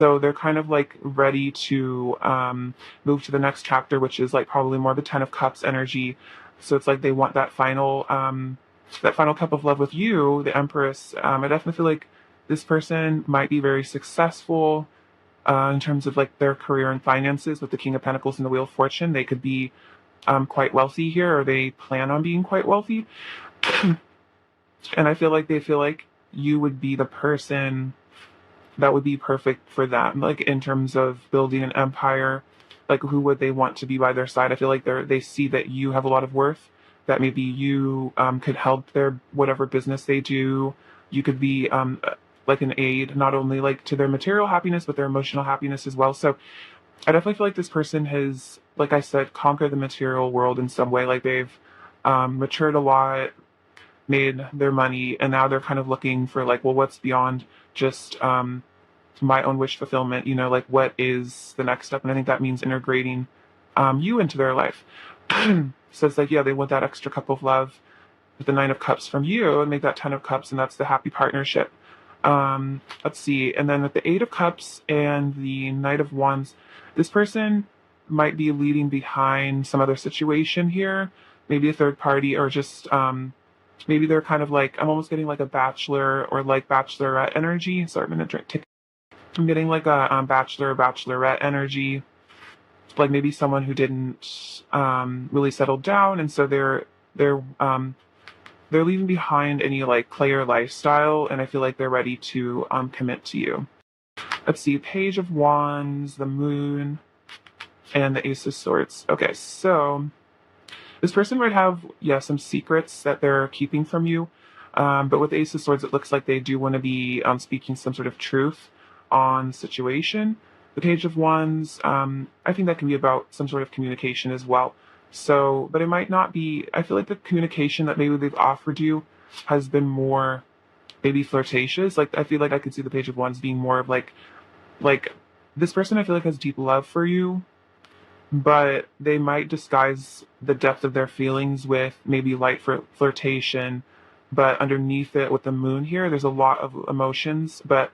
So they're kind of like ready to move to the next chapter, which is like probably more the Ten of Cups energy. So it's like they want that final cup of love with you, the Empress. I definitely feel like this person might be very successful in terms of like their career and finances with the King of Pentacles and the Wheel of Fortune. They could be quite wealthy here, or they plan on being quite wealthy. And I feel like they feel like you would be the person that would be perfect for them, like in terms of building an empire. Like, who would they want to be by their side? I feel like they see that you have a lot of worth, that maybe you could help their whatever business they do. You could be like an aid, not only like to their material happiness, but their emotional happiness as well. So I definitely feel like this person has, like I said, conquered the material world in some way. Like they've matured a lot, made their money, and now they're kind of looking for like, well, what's beyond just my own wish fulfillment, like what is the next step? And I think that means integrating you into their life. So it's like, yeah, they want that extra cup of love with the Nine of Cups from you and make that Ten of Cups, and that's the happy partnership. Let's see. And then with the Eight of Cups and the Knight of Wands, this person might be leading behind some other situation here, maybe a third party, or just maybe they're kind of like, I'm almost getting like a bachelor or like bachelorette energy. Sorry, I'm gonna drink. I'm getting like a bachelor, bachelorette energy, like maybe someone who didn't really settle down, and so they're leaving behind any like player lifestyle, and I feel like they're ready to commit to you. Let's see, Page of Wands, the Moon, and the Ace of Swords. Okay, so this person might have, yeah, some secrets that they're keeping from you. But with the Ace of Swords, it looks like they do want to be speaking some sort of truth on the situation. The Page of Wands, I think that can be about some sort of communication as well. So, but it might not be, I feel like the communication that maybe they've offered you has been more maybe flirtatious. Like, I feel like I could see the Page of Wands being more of like this person I feel like has deep love for you, but they might disguise the depth of their feelings with maybe light flirtation. But underneath it, with the moon here, there's a lot of emotions, but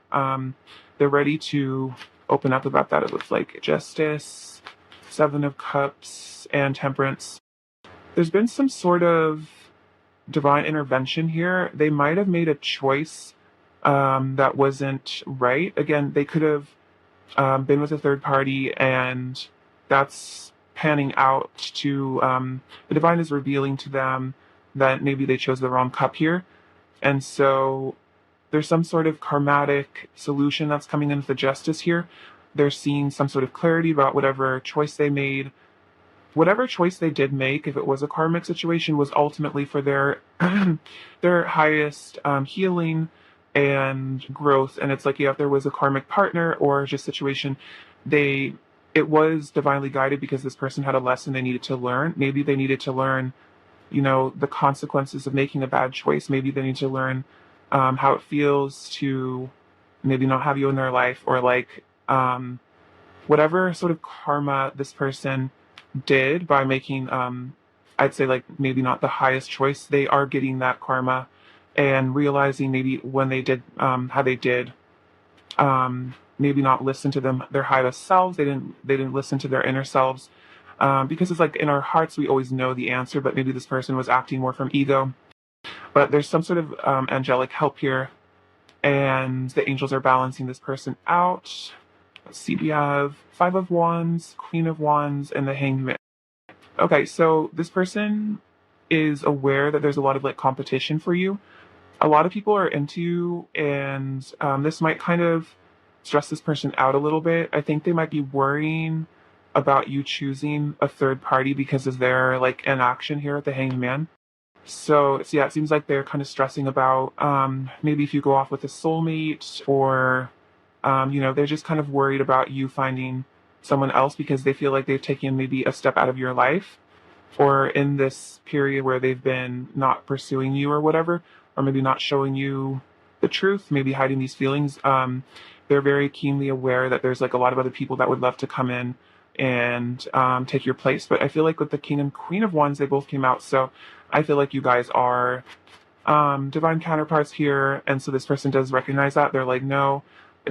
they're ready to open up about that. It looks like Justice, Seven of Cups, and Temperance. There's been some sort of divine intervention here. They might have made a choice that wasn't right. Again, they could have been with a third party, and that's panning out to the divine is revealing to them that maybe they chose the wrong cup here. And so there's some sort of karmatic solution that's coming in with the Justice here. They're seeing some sort of clarity about whatever choice they made. Whatever choice they did make, if it was a karmic situation, was ultimately for their their highest healing and growth. And it's like, yeah, if there was a karmic partner or just situation, it was divinely guided because this person had a lesson they needed to learn. Maybe they needed to learn, the consequences of making a bad choice. Maybe they need to learn how it feels to maybe not have you in their life, or like whatever sort of karma this person did by making, I'd say like maybe not the highest choice. They are getting that karma and realizing maybe when they did how they did maybe not listen to their highest selves. They didn't listen to their inner selves, because it's like in our hearts we always know the answer, but maybe this person was acting more from ego. But there's some sort of angelic help here, and the angels are balancing this person out. Let's see, we have Five of Wands, Queen of Wands, and the Hanged Man. Okay, so this person is aware that there's a lot of like competition for you. A lot of people are into you, and this might kind of stress this person out a little bit. I think they might be worrying about you choosing a third party because of their like inaction here at the Hanged Man. So yeah, it seems like they're kind of stressing about maybe if you go off with a soulmate, or they're just kind of worried about you finding someone else because they feel like they've taken maybe a step out of your life, or in this period where they've been not pursuing you or whatever, or maybe not showing you the truth, maybe hiding these feelings. They're very keenly aware that there's like a lot of other people that would love to come in and take your place. But I feel like with the King and Queen of Wands, they both came out. So I feel like you guys are divine counterparts here. And so this person does recognize that. They're like, no,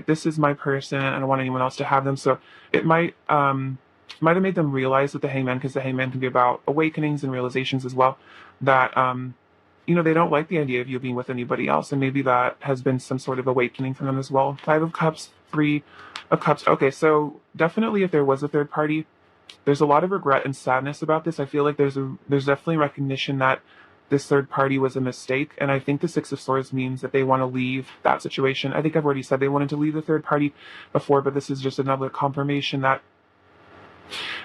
this is my person and I don't want anyone else to have them. So it might have made them realize with the hangman, because the hangman can be about awakenings and realizations as well, that they don't like the idea of you being with anybody else, and maybe that has been some sort of awakening for them as well. Five of Cups, Three of Cups. Okay, so definitely if there was a third party, there's a lot of regret and sadness about this. I feel like there's definitely recognition that this third party was a mistake, and I think the Six of Swords means that they want to leave that situation. I think I've already said they wanted to leave the third party before, but this is just another confirmation that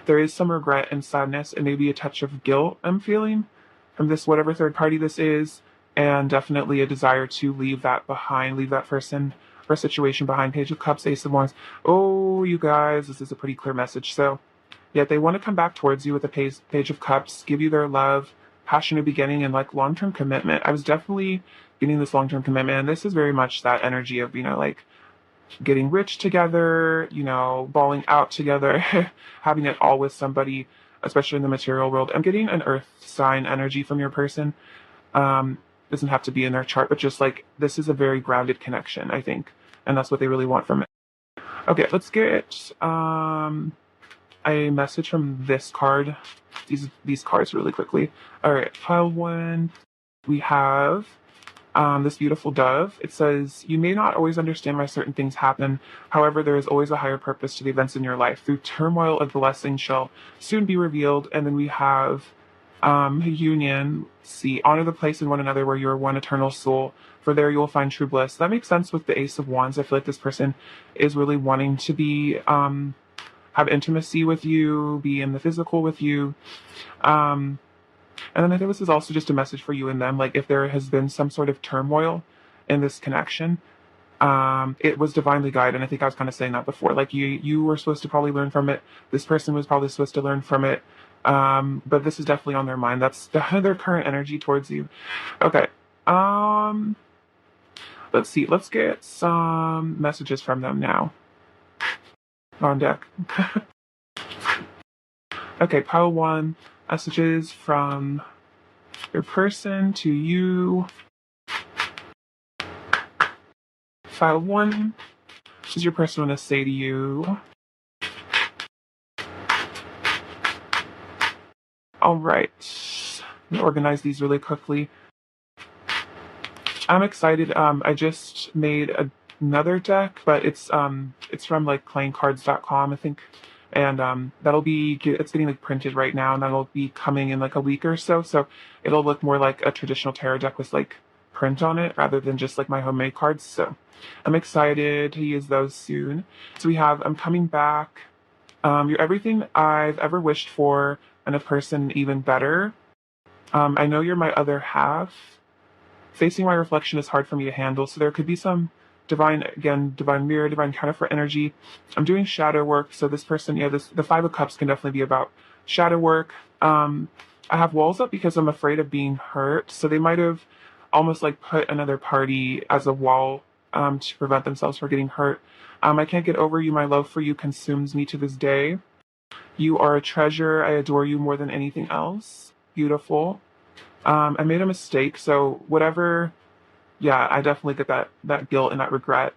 there is some regret and sadness and maybe a touch of guilt I'm feeling from this, whatever third party this is, and definitely a desire to leave that behind, leave that person or situation behind. Page of Cups, Ace of Wands. Oh, you guys, this is a pretty clear message. So, yet they want to come back towards you with the Page of Cups, give you their love, passionate beginning, and like long-term commitment. I was definitely getting this long-term commitment, and this is very much that energy of, like getting rich together, balling out together, having it all with somebody, especially in the material world. I'm getting an earth sign energy from your person. Doesn't have to be in their chart, but just like this is a very grounded connection, I think. And that's what they really want from it. Okay, let's get a message from this card. These cards really quickly. All right, pile one. We have this beautiful dove. It says, you may not always understand why certain things happen. However, there is always a higher purpose to the events in your life. Through turmoil, a blessing shall soon be revealed. And then we have union. See, honor the place in one another where you are one eternal soul. For there you will find true bliss. That makes sense with the Ace of Wands. I feel like this person is really wanting to be have intimacy with you, be in the physical with you. And then I think this is also just a message for you and them. Like if there has been some sort of turmoil in this connection, it was divinely guided. And I think I was kind of saying that before. Like you were supposed to probably learn from it. This person was probably supposed to learn from it. But this is definitely on their mind. That's their current energy towards you. Okay. Let's see. Let's get some messages from them now. On deck. Okay, pile one. Messages from your person to you. File one. What does your person want to say to you? All right. I'm gonna organize these really quickly. I'm excited. I just made another deck, but it's from like playingcards.com, I think. And it's getting like printed right now, and that'll be coming in like a week or so. So it'll look more like a traditional tarot deck with like print on it rather than just like my homemade cards. So I'm excited to use those soon. So we have I'm coming back. You're everything I've ever wished for, and a person even better. I know you're my other half. Facing my reflection is hard for me to handle, so there could be some divine mirror, divine counterfeit energy. I'm doing shadow work, so this person, the Five of Cups can definitely be about shadow work. I have walls up because I'm afraid of being hurt, so they might have almost like put another party as a wall to prevent themselves from getting hurt. I can't get over you. My love for you consumes me to this day. You are a treasure. I adore you more than anything else. Beautiful. I made a mistake, so whatever. Yeah, I definitely get that guilt and that regret.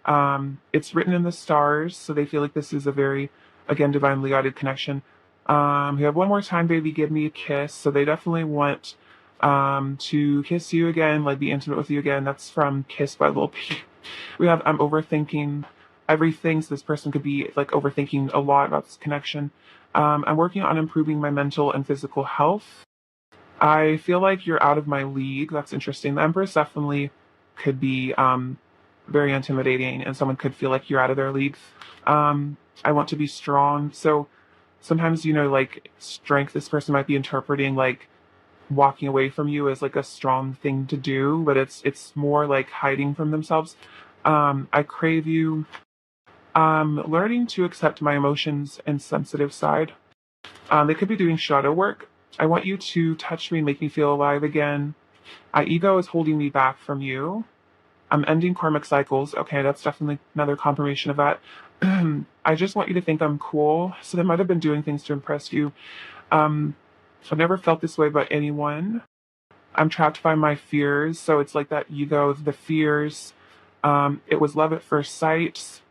It's written in the stars, so they feel like this is a very, again, divinely guided connection. We have one more time, baby, give me a kiss. So they definitely want to kiss you again, like be intimate with you again. That's from Kiss by Lil Peep. We have I'm overthinking everything, so this person could be like overthinking a lot about this connection. I'm working on improving my mental and physical health. I feel like you're out of my league. That's interesting. The Empress definitely could be very intimidating, and someone could feel like you're out of their league. I want to be strong. So sometimes, like strength, this person might be interpreting like walking away from you as like a strong thing to do, but it's more like hiding from themselves. I crave you. Learning to accept my emotions and sensitive side. They could be doing shadow work. I want you to touch me and make me feel alive again. My ego is holding me back from you. I'm ending karmic cycles. Okay, that's definitely another confirmation of that. I just want you to think I'm cool. So they might have been doing things to impress you. I've never felt this way about anyone. I'm trapped by my fears. So it's like that ego, the fears. It was love at first sight.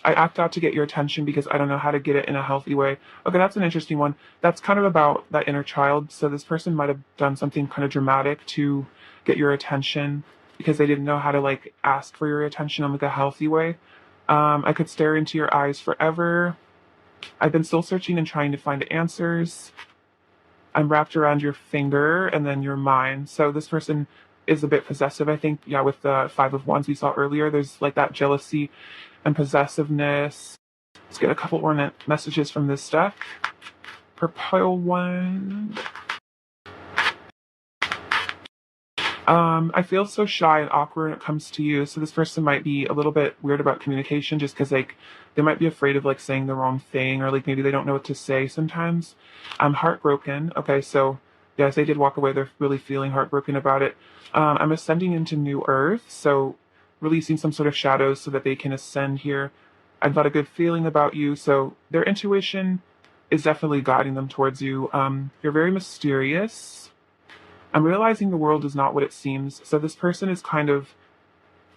I act out to get your attention because I don't know how to get it in a healthy way. Okay, that's an interesting one. That's kind of about that inner child. So this person might have done something kind of dramatic to get your attention because they didn't know how to like ask for your attention in like a healthy way. I could stare into your eyes forever. I've been soul searching and trying to find answers. I'm wrapped around your finger and then your mind. So this person is a bit possessive, I think. Yeah, with the Five of Wands we saw earlier, there's like that jealousy and possessiveness. Let's get a couple more messages from this deck. Purple one. I feel so shy and awkward when it comes to you. So this person might be a little bit weird about communication just because like they might be afraid of like saying the wrong thing or like maybe they don't know what to say sometimes. I'm heartbroken. Okay, so yes, they did walk away. They're really feeling heartbroken about it. I'm ascending into new earth, so releasing some sort of shadows so that they can ascend here. I've got a good feeling about you, so their intuition is definitely guiding them towards you. You're very mysterious. I'm realizing the world is not what it seems. So this person is kind of,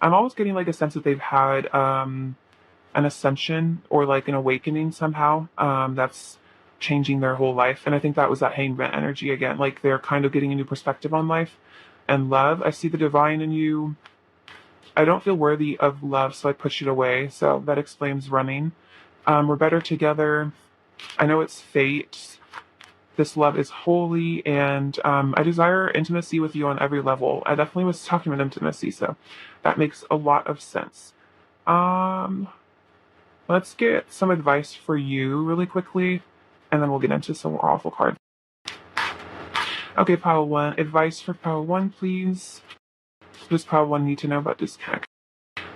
I'm always getting like a sense that they've had an ascension or like an awakening somehow that's changing their whole life. And I think that was that hangman energy again. Like they're kind of getting a new perspective on life and love. I see the divine in you. I don't feel worthy of love, so I push it away. So that explains running. We're better together. I know it's fate. This love is holy, and I desire intimacy with you on every level. I definitely was talking about intimacy, so that makes a lot of sense. Um, let's get some advice for you really quickly, and then we'll get into some awful cards. Okay, pile one. Advice for pile one, please. What does pile one need to know about this connection?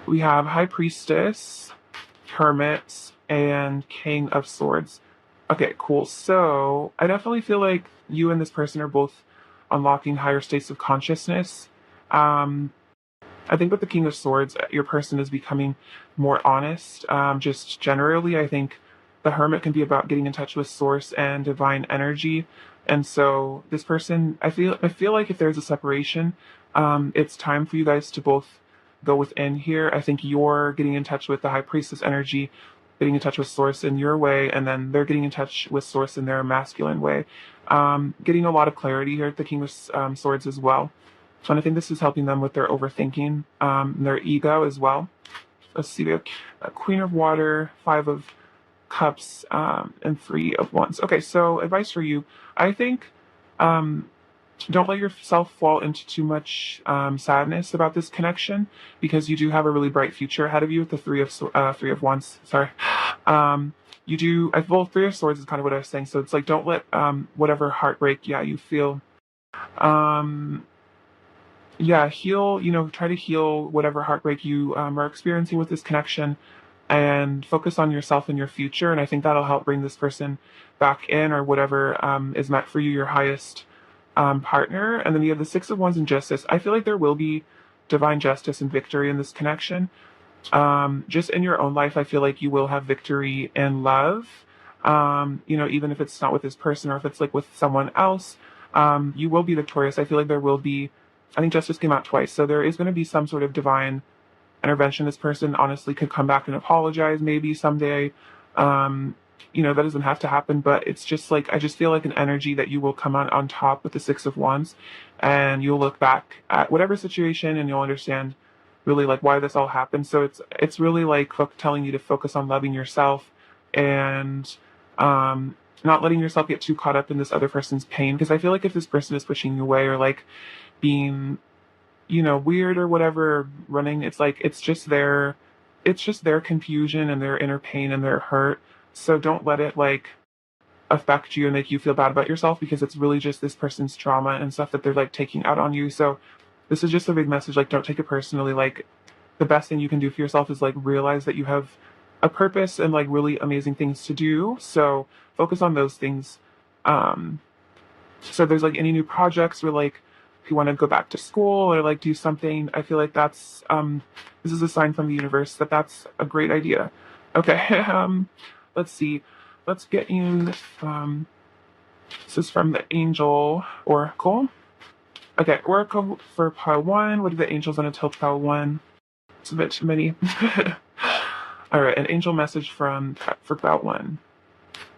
We have High Priestess, Hermit, and King of Swords. Okay, cool. So I definitely feel like you and this person are both unlocking higher states of consciousness. I think with the King of Swords, your person is becoming more honest. Just generally, I think the Hermit can be about getting in touch with Source and divine energy. And so this person, I feel like if there's a separation, it's time for you guys to both go within here. I think you're getting in touch with the High Priestess energy, getting in touch with Source in your way, and then they're getting in touch with Source in their masculine way. Getting a lot of clarity here at the King of Swords as well. And I think this is helping them with their overthinking, their ego as well. Let's see, we have Queen of Water, Five of Cups, and Three of Wands. Okay, so advice for you. I think don't let yourself fall into too much sadness about this connection because you do have a really bright future ahead of you with the Three of Wands. Sorry. You do. Well, Three of Swords is kind of what I was saying. So it's like don't let whatever heartbreak, you feel. Heal. Try to heal whatever heartbreak you are experiencing with this connection, and focus on yourself and your future. And I think that'll help bring this person back in or whatever is meant for you, your highest partner. And then you have the Six of Wands and Justice. I feel like there will be divine justice and victory in this connection. Just in your own life, I feel like you will have victory in love. Even if it's not with this person or if it's like with someone else, you will be victorious. I feel like there will be, I think justice came out twice. So there is going to be some sort of divine intervention. This person honestly could come back and apologize maybe someday. That doesn't have to happen, but it's just like, I just feel like an energy that you will come on top with the Six of Wands, and you'll look back at whatever situation and you'll understand really like why this all happened. So it's really like telling you to focus on loving yourself and not letting yourself get too caught up in this other person's pain. Because I feel like if this person is pushing you away or like being, weird or whatever, running, it's just their confusion and their inner pain and their hurt. So don't let it like affect you and make you feel bad about yourself because it's really just this person's trauma and stuff that they're like taking out on you. So this is just a big message. Like, don't take it personally. Like, the best thing you can do for yourself is like realize that you have a purpose and like really amazing things to do. So focus on those things. So if there's like any new projects or like if you want to go back to school or like do something, I feel like that's this is a sign from the universe that that's a great idea. Okay. Let's see. Let's get in this. This is from the Angel Oracle. Okay, Oracle for pile one. What do the angels want to tell pile one? It's a bit too many. All right, an angel message for about one.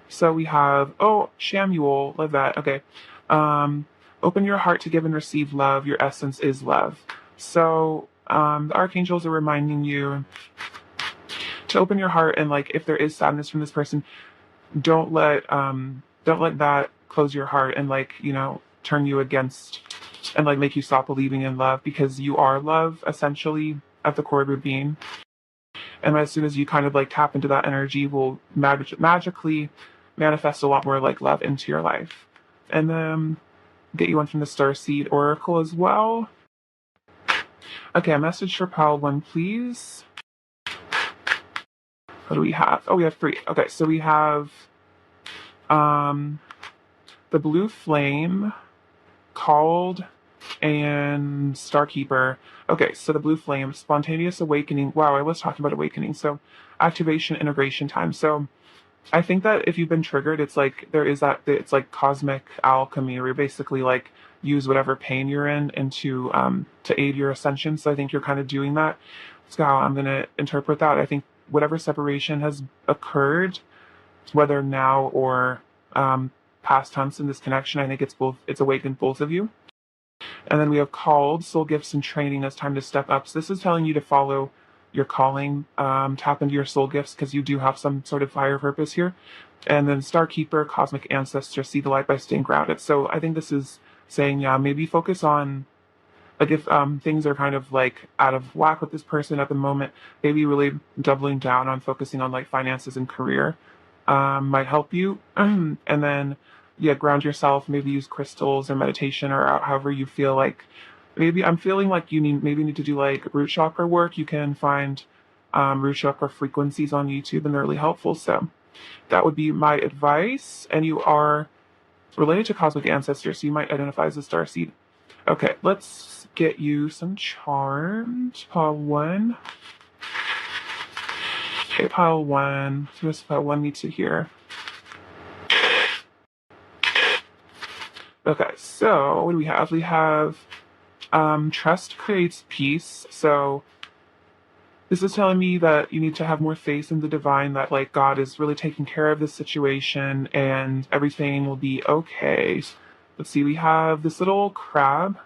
So we have, oh, Shamuel, love that. Okay. Open your heart to give and receive love. Your essence is love. So the archangels are reminding you to open your heart, and like if there is sadness from this person, don't let that close your heart and like, turn you against and like make you stop believing in love, because you are love essentially at the core of your being. And as soon as you kind of like tap into that energy, will magically manifest a lot more like love into your life. And then get you one from the Starseed Oracle as well. Okay, a message for pile one, please. What do we have? Oh, we have three. Okay, so we have the Blue Flame, Called, and Starkeeper. Okay, so the Blue Flame, Spontaneous Awakening. Wow, I was talking about awakening. So activation, integration time. So I think that if you've been triggered, it's like there is that, it's like cosmic alchemy, where you basically like use whatever pain you're in into to aid your ascension. So I think you're kind of doing that. That's how I'm gonna interpret that. I think whatever separation has occurred, whether now or past tense in this connection, I think it's both. It's awakened both of you. And then we have Called, Soul Gifts and Training. It's time to step up. So this is telling you to follow your calling, tap into your soul gifts, because you do have some sort of higher purpose here. And then Starkeeper, Cosmic Ancestor, see the light by staying grounded. So I think this is saying, yeah, maybe focus on, like if things are kind of like out of whack with this person at the moment, maybe really doubling down on focusing on like finances and career might help you. And then, yeah, ground yourself, maybe use crystals or meditation or however you feel like. Maybe I'm feeling like you need to do like root chakra work. You can find root chakra frequencies on YouTube, and they're really helpful. So that would be my advice. And you are related to cosmic ancestors, so you might identify as a starseed. Okay, let's get you some charms. Pile one. Okay, pile one. So this pile one needs to hear. Okay, so what do we have? We have trust creates peace. So this is telling me that you need to have more faith in the divine, that like God is really taking care of this situation and everything will be okay. Let's see, we have this little crab.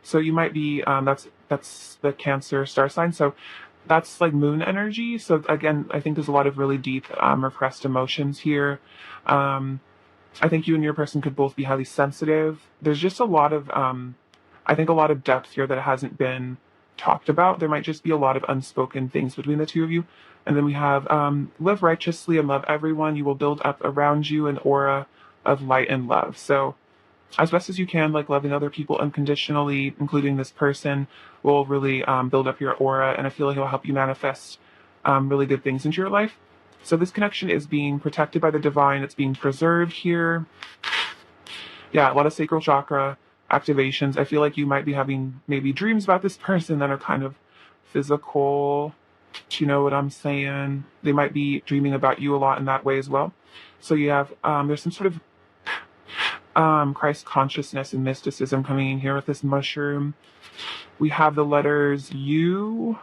So you might be that's the Cancer star sign. So that's like moon energy. So again, I think there's a lot of really deep repressed emotions here. I think you and your person could both be highly sensitive. There's just a lot of I think a lot of depth here that hasn't been talked about. There might just be a lot of unspoken things between the two of you. And then we have live righteously and love everyone. You will build up around you an aura of light and love. So as best as you can, like loving other people unconditionally, including this person, will really build up your aura. And I feel like it will help you manifest really good things into your life. So this connection is being protected by the divine. It's being preserved here. Yeah, a lot of sacral chakra activations. I feel like you might be having maybe dreams about this person that are kind of physical. Do you know what I'm saying? They might be dreaming about you a lot in that way as well. So you have, there's some sort of Christ consciousness and mysticism coming in here with this mushroom. We have the letters U,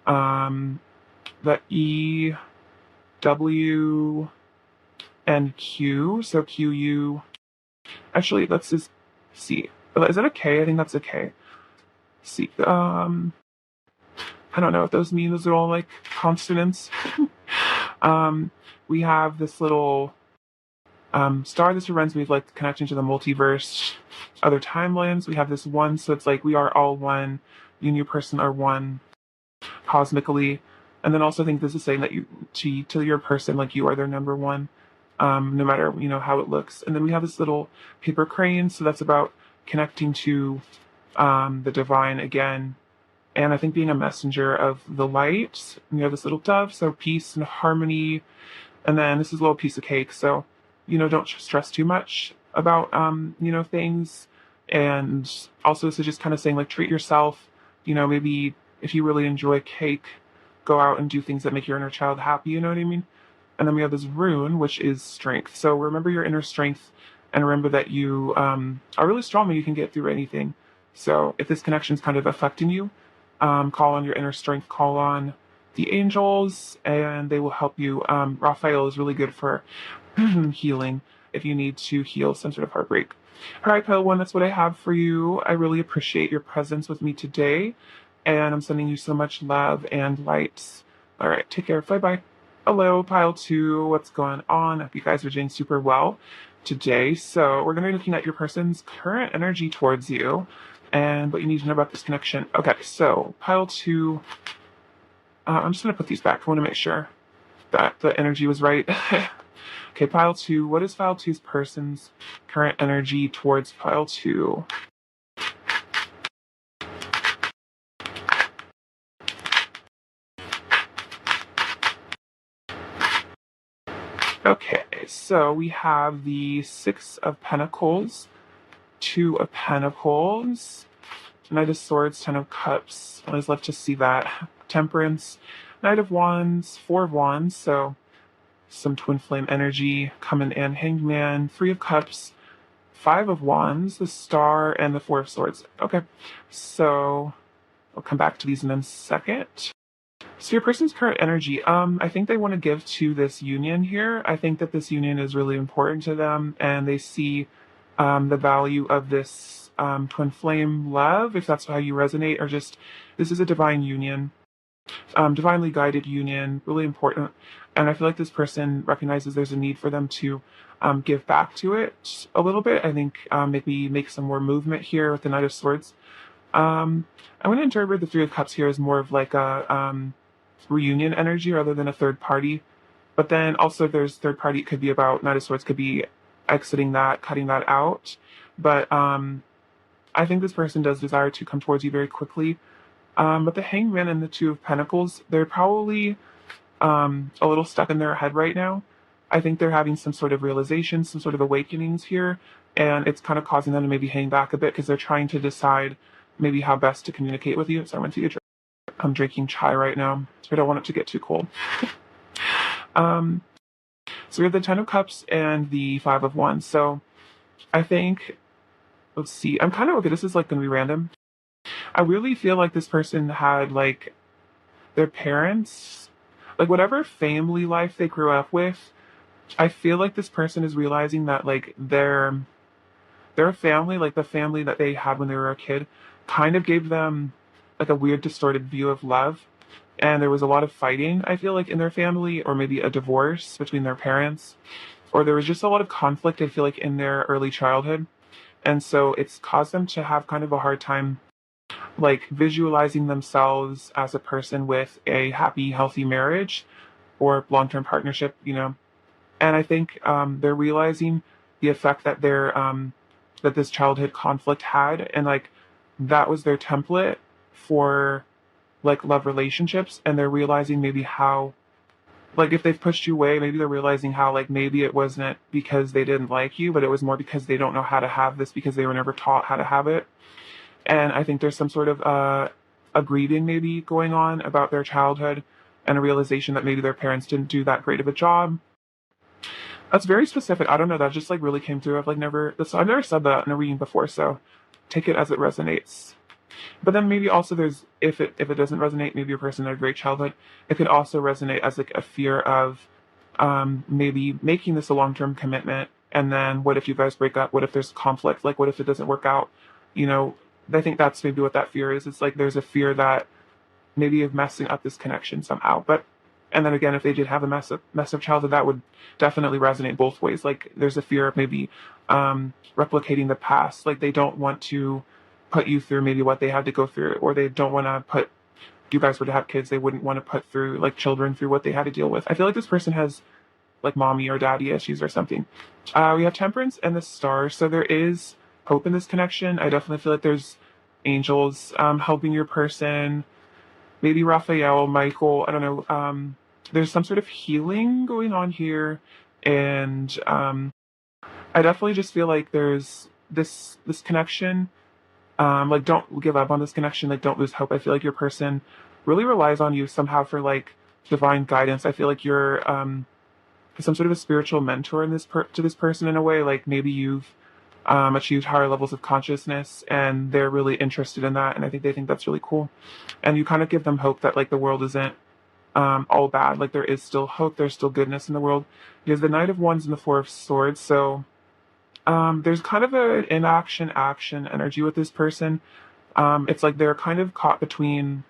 the E, W, and Q. So QU. Actually, let's just see. Is that a K? I think that's a K. See. I don't know what those mean. Those are all like consonants. We have this little star. This reminds me of like connecting to the multiverse, other timelines. We have this one, so it's like we are all one. You and your person are one cosmically. And then also I think this is saying that you to your person, like you are their number one, no matter how it looks. And then we have this little paper crane, so that's about connecting to the divine again. And I think being a messenger of the light. And you have this little dove, so peace and harmony. And then this is a little piece of cake, so don't stress too much about things. And also this is just kind of saying like treat yourself. Maybe if you really enjoy cake, go out and do things that make your inner child happy, you know what I mean? And then we have this rune, which is strength. So remember your inner strength, and remember that you are really strong and you can get through anything. So if this connection is kind of affecting you, call on your inner strength, call on the angels, and they will help you. Raphael is really good for healing if you need to heal some sort of heartbreak. All right, Pale One, that's what I have for you. I really appreciate your presence with me today, and I'm sending you so much love and light. All right, take care. Bye bye. Hello, Pile 2. What's going on? I hope you guys are doing super well today. So, we're going to be looking at your person's current energy towards you and what you need to know about this connection. Okay, so Pile 2, I'm just going to put these back. I want to make sure that the energy was right. Okay, Pile 2, what is Pile 2's person's current energy towards Pile 2? Okay, so we have the Six of Pentacles, Two of Pentacles, Knight of Swords, Ten of Cups. I always love to see that. Temperance, Knight of Wands, Four of Wands, so some twin flame energy coming in. Hangman, Three of Cups, Five of Wands, the Star, and the Four of Swords. Okay, so I'll come back to these in a second. So your person's current energy, I think they want to give to this union here. I think that this union is really important to them, and they see the value of this twin flame love, if that's how you resonate, or just this is a divine union, divinely guided union, really important. And I feel like this person recognizes there's a need for them to give back to it a little bit. I think maybe make some more movement here with the Knight of Swords. I'm going to interpret the Three of Cups here as more of like a reunion energy rather than a third party. But then also there's third party, it could be about Knight of Swords, could be exiting that, cutting that out. But I think this person does desire to come towards you very quickly. But the Hangman and the Two of Pentacles, they're probably a little stuck in their head right now. I think they're having some sort of realization, some sort of awakenings here, and it's kind of causing them to maybe hang back a bit because they're trying to decide maybe how best to communicate with you. So I went to get I'm drinking chai right now, so I don't want it to get too cold. So we have the Ten of Cups and the Five of Wands. So I think, let's see, I'm kind of, okay, this is like going to be random. I really feel like this person had like their parents, like whatever family life they grew up with, I feel like this person is realizing that like their family, like the family that they had when they were a kid, kind of gave them like a weird distorted view of love. And there was a lot of fighting, I feel like, in their family, or maybe a divorce between their parents, or there was just a lot of conflict, I feel like, in their early childhood. And so it's caused them to have kind of a hard time like visualizing themselves as a person with a happy, healthy marriage or long-term partnership, you know. And I think they're realizing the effect that that this childhood conflict had, and like that was their template for like love relationships, and they're realizing maybe how, like, if they've pushed you away, maybe they're realizing how like maybe it wasn't because they didn't like you, but it was more because they don't know how to have this because they were never taught how to have it. And I think there's some sort of a grieving maybe going on about their childhood, and a realization that maybe their parents didn't do that great of a job. That's very specific. I don't know. That just like really came through. I've never said that in a reading before, so take it as it resonates. But then maybe also there's, if it doesn't resonate, maybe a person had a great childhood, it could also resonate as like a fear of maybe making this a long-term commitment, and then what if you guys break up? What if there's conflict? Like what if it doesn't work out? You know, I think that's maybe what that fear is. It's like there's a fear that maybe of messing up this connection somehow. But and then again, if they did have a mess of childhood, that would definitely resonate both ways. Like there's a fear of maybe replicating the past. Like they don't want to put you through maybe what they had to go through, or they don't want to put, you guys were to have kids, they wouldn't want to put through like children through what they had to deal with. I feel like this person has like mommy or daddy issues or something. We have Temperance and the Star, so there is hope in this connection. I definitely feel like there's angels helping your person. Maybe Raphael, Michael, I don't know. There's some sort of healing going on here, and I definitely just feel like there's this connection. Like don't give up on this connection. Like don't lose hope. I feel like your person really relies on you somehow for like divine guidance. I feel like you're some sort of a spiritual mentor in to this person in a way. Like maybe you've achieved higher levels of consciousness, and they're really interested in that, and I think they think that's really cool. And you kind of give them hope that like the world isn't all bad. Like there is still hope, there's still goodness in the world. Because the Knight of Wands and the Four of Swords, so there's kind of an inaction action energy with this person. It's like they're kind of caught between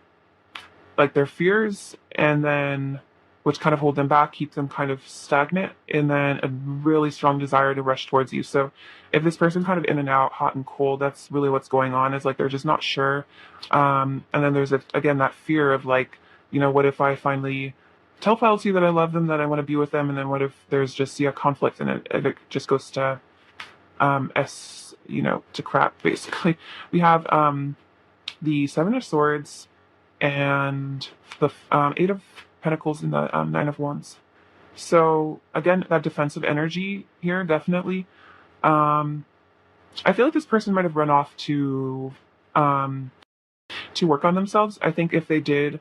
like their fears and then which kind of hold them back, keep them kind of stagnant, and then a really strong desire to rush towards you. So if this person kind of in and out, hot and cold, that's really what's going on. Is like they're just not sure. And then there's again that fear of like, what if I finally tell Felty that I love them, that I want to be with them, and then what if there's just a conflict and it just goes to to crap basically. We have the Seven of Swords and the Eight of Pentacles and the Nine of Wands. So again, that defensive energy here, definitely. I feel like this person might have run off to work on themselves. I think if they did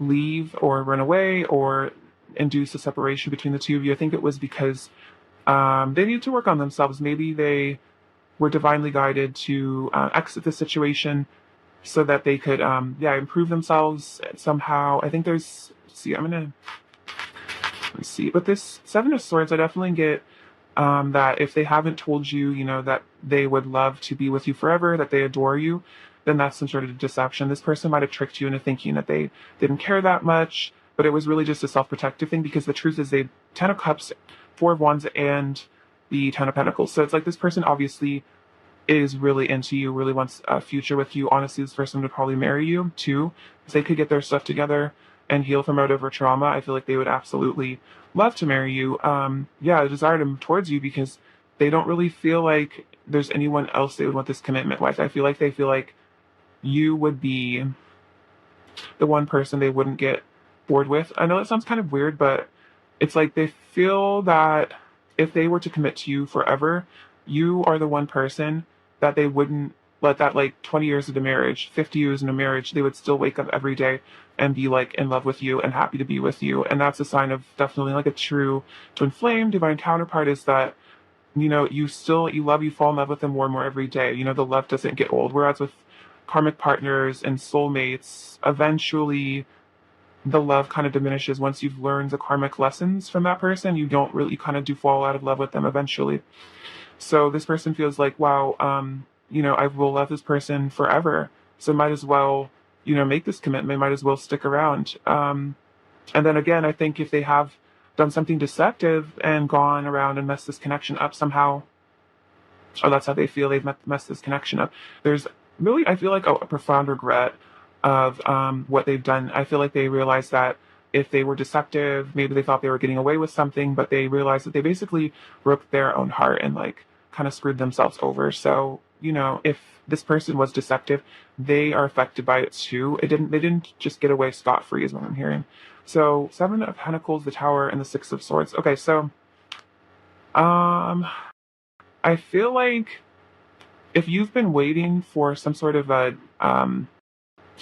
leave or run away or induce a separation between the two of you, I think it was because they need to work on themselves. Maybe they were divinely guided to exit the situation so that they could, improve themselves somehow. I think there's, let's see. But this Seven of Swords, I definitely get that if they haven't told you, that they would love to be with you forever, that they adore you, then that's some sort of deception. This person might have tricked you into thinking that they didn't care that much, but it was really just a self-protective thing, because the truth is they Ten of Cups, Four of Wands, and the Ten of Pentacles. So it's like this person obviously is really into you, really wants a future with you. Honestly, this person would probably marry you too, if they could get their stuff together and heal from whatever trauma. I feel like they would absolutely love to marry you. Desire them towards you because they don't really feel like there's anyone else they would want this commitment with. I feel like they feel like you would be the one person they wouldn't get bored with. I know that sounds kind of weird, but it's like they feel that if they were to commit to you forever, you are the one person that they wouldn't let that, like 20 years into marriage, 50 years into marriage, they would still wake up every day and be like in love with you and happy to be with you. And that's a sign of definitely like a true twin flame divine counterpart, is that you love, you fall in love with them more and more every day. The love doesn't get old. Whereas with karmic partners and soulmates, eventually the love kind of diminishes once you've learned the karmic lessons from that person. You don't really kind of do fall out of love with them eventually. So this person feels like, wow, I will love this person forever. So might as well, make this commitment, might as well stick around. And then again, I think if they have done something deceptive and gone around and messed this connection up somehow, or that's how they feel they've messed this connection up, there's really, I feel like, a profound regret of what they've done. I feel like they realized that if they were deceptive, maybe they thought they were getting away with something, but they realized that they basically broke their own heart and like kind of screwed themselves over. So, if this person was deceptive, they are affected by it too. They didn't just get away scot-free is what I'm hearing. So Seven of Pentacles, the Tower, and the Six of Swords. Okay, so I feel like if you've been waiting for some sort of a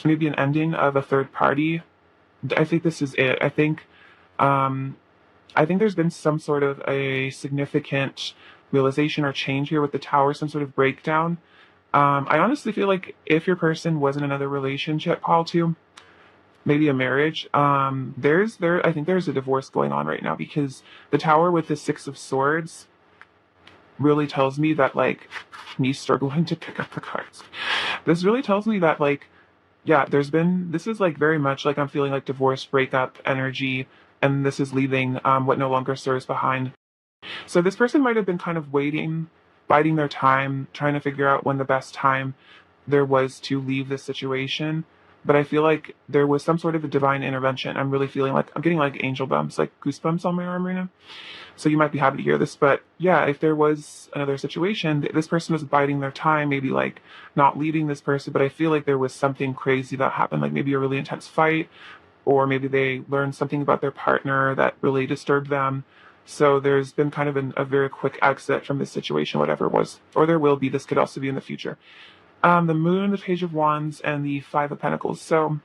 maybe an ending of a third party, I think this is it. I think there's been some sort of a significant realization or change here with the Tower, some sort of breakdown. I honestly feel like if your person was in another relationship, Paul, too, maybe a marriage, I think there's a divorce going on right now, because the Tower with the Six of Swords really tells me that, like, me struggling to pick up the cards. This really tells me that, like, yeah, this is like very much like I'm feeling like divorce, breakup energy, and this is leaving what no longer serves behind. So this person might have been kind of waiting, biding their time, trying to figure out when the best time there was to leave this situation. But I feel like there was some sort of a divine intervention. I'm really feeling like I'm getting like angel bumps, like goosebumps on my arm right now. So you might be happy to hear this. But yeah, if there was another situation, this person was biding their time, maybe like not leaving this person. But I feel like there was something crazy that happened, like maybe a really intense fight, or maybe they learned something about their partner that really disturbed them. So there's been kind of a very quick exit from this situation, whatever it was. Or there will be. This could also be in the future. The Moon, the Page of Wands, and the Five of Pentacles. So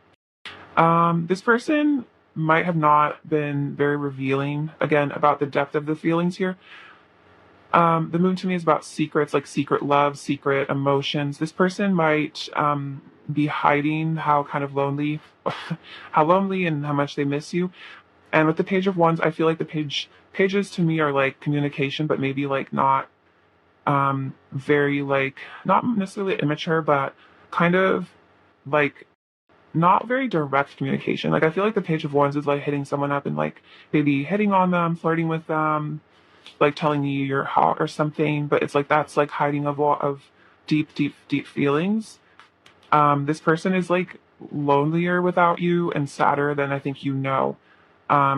this person might have not been very revealing, again, about the depth of the feelings here. The Moon to me is about secrets, like secret love, secret emotions. This person might be hiding how kind of lonely, how lonely and how much they miss you. And with the Page of Wands, I feel like the pages to me are like communication, but maybe like not very like not necessarily immature, but kind of like not very direct communication. Like I feel like the Page of Wands is like hitting someone up and like maybe hitting on them, flirting with them, like telling you you're hot or something, but it's like that's like hiding a lot of deep feelings. This person is like lonelier without you and sadder than I think you know.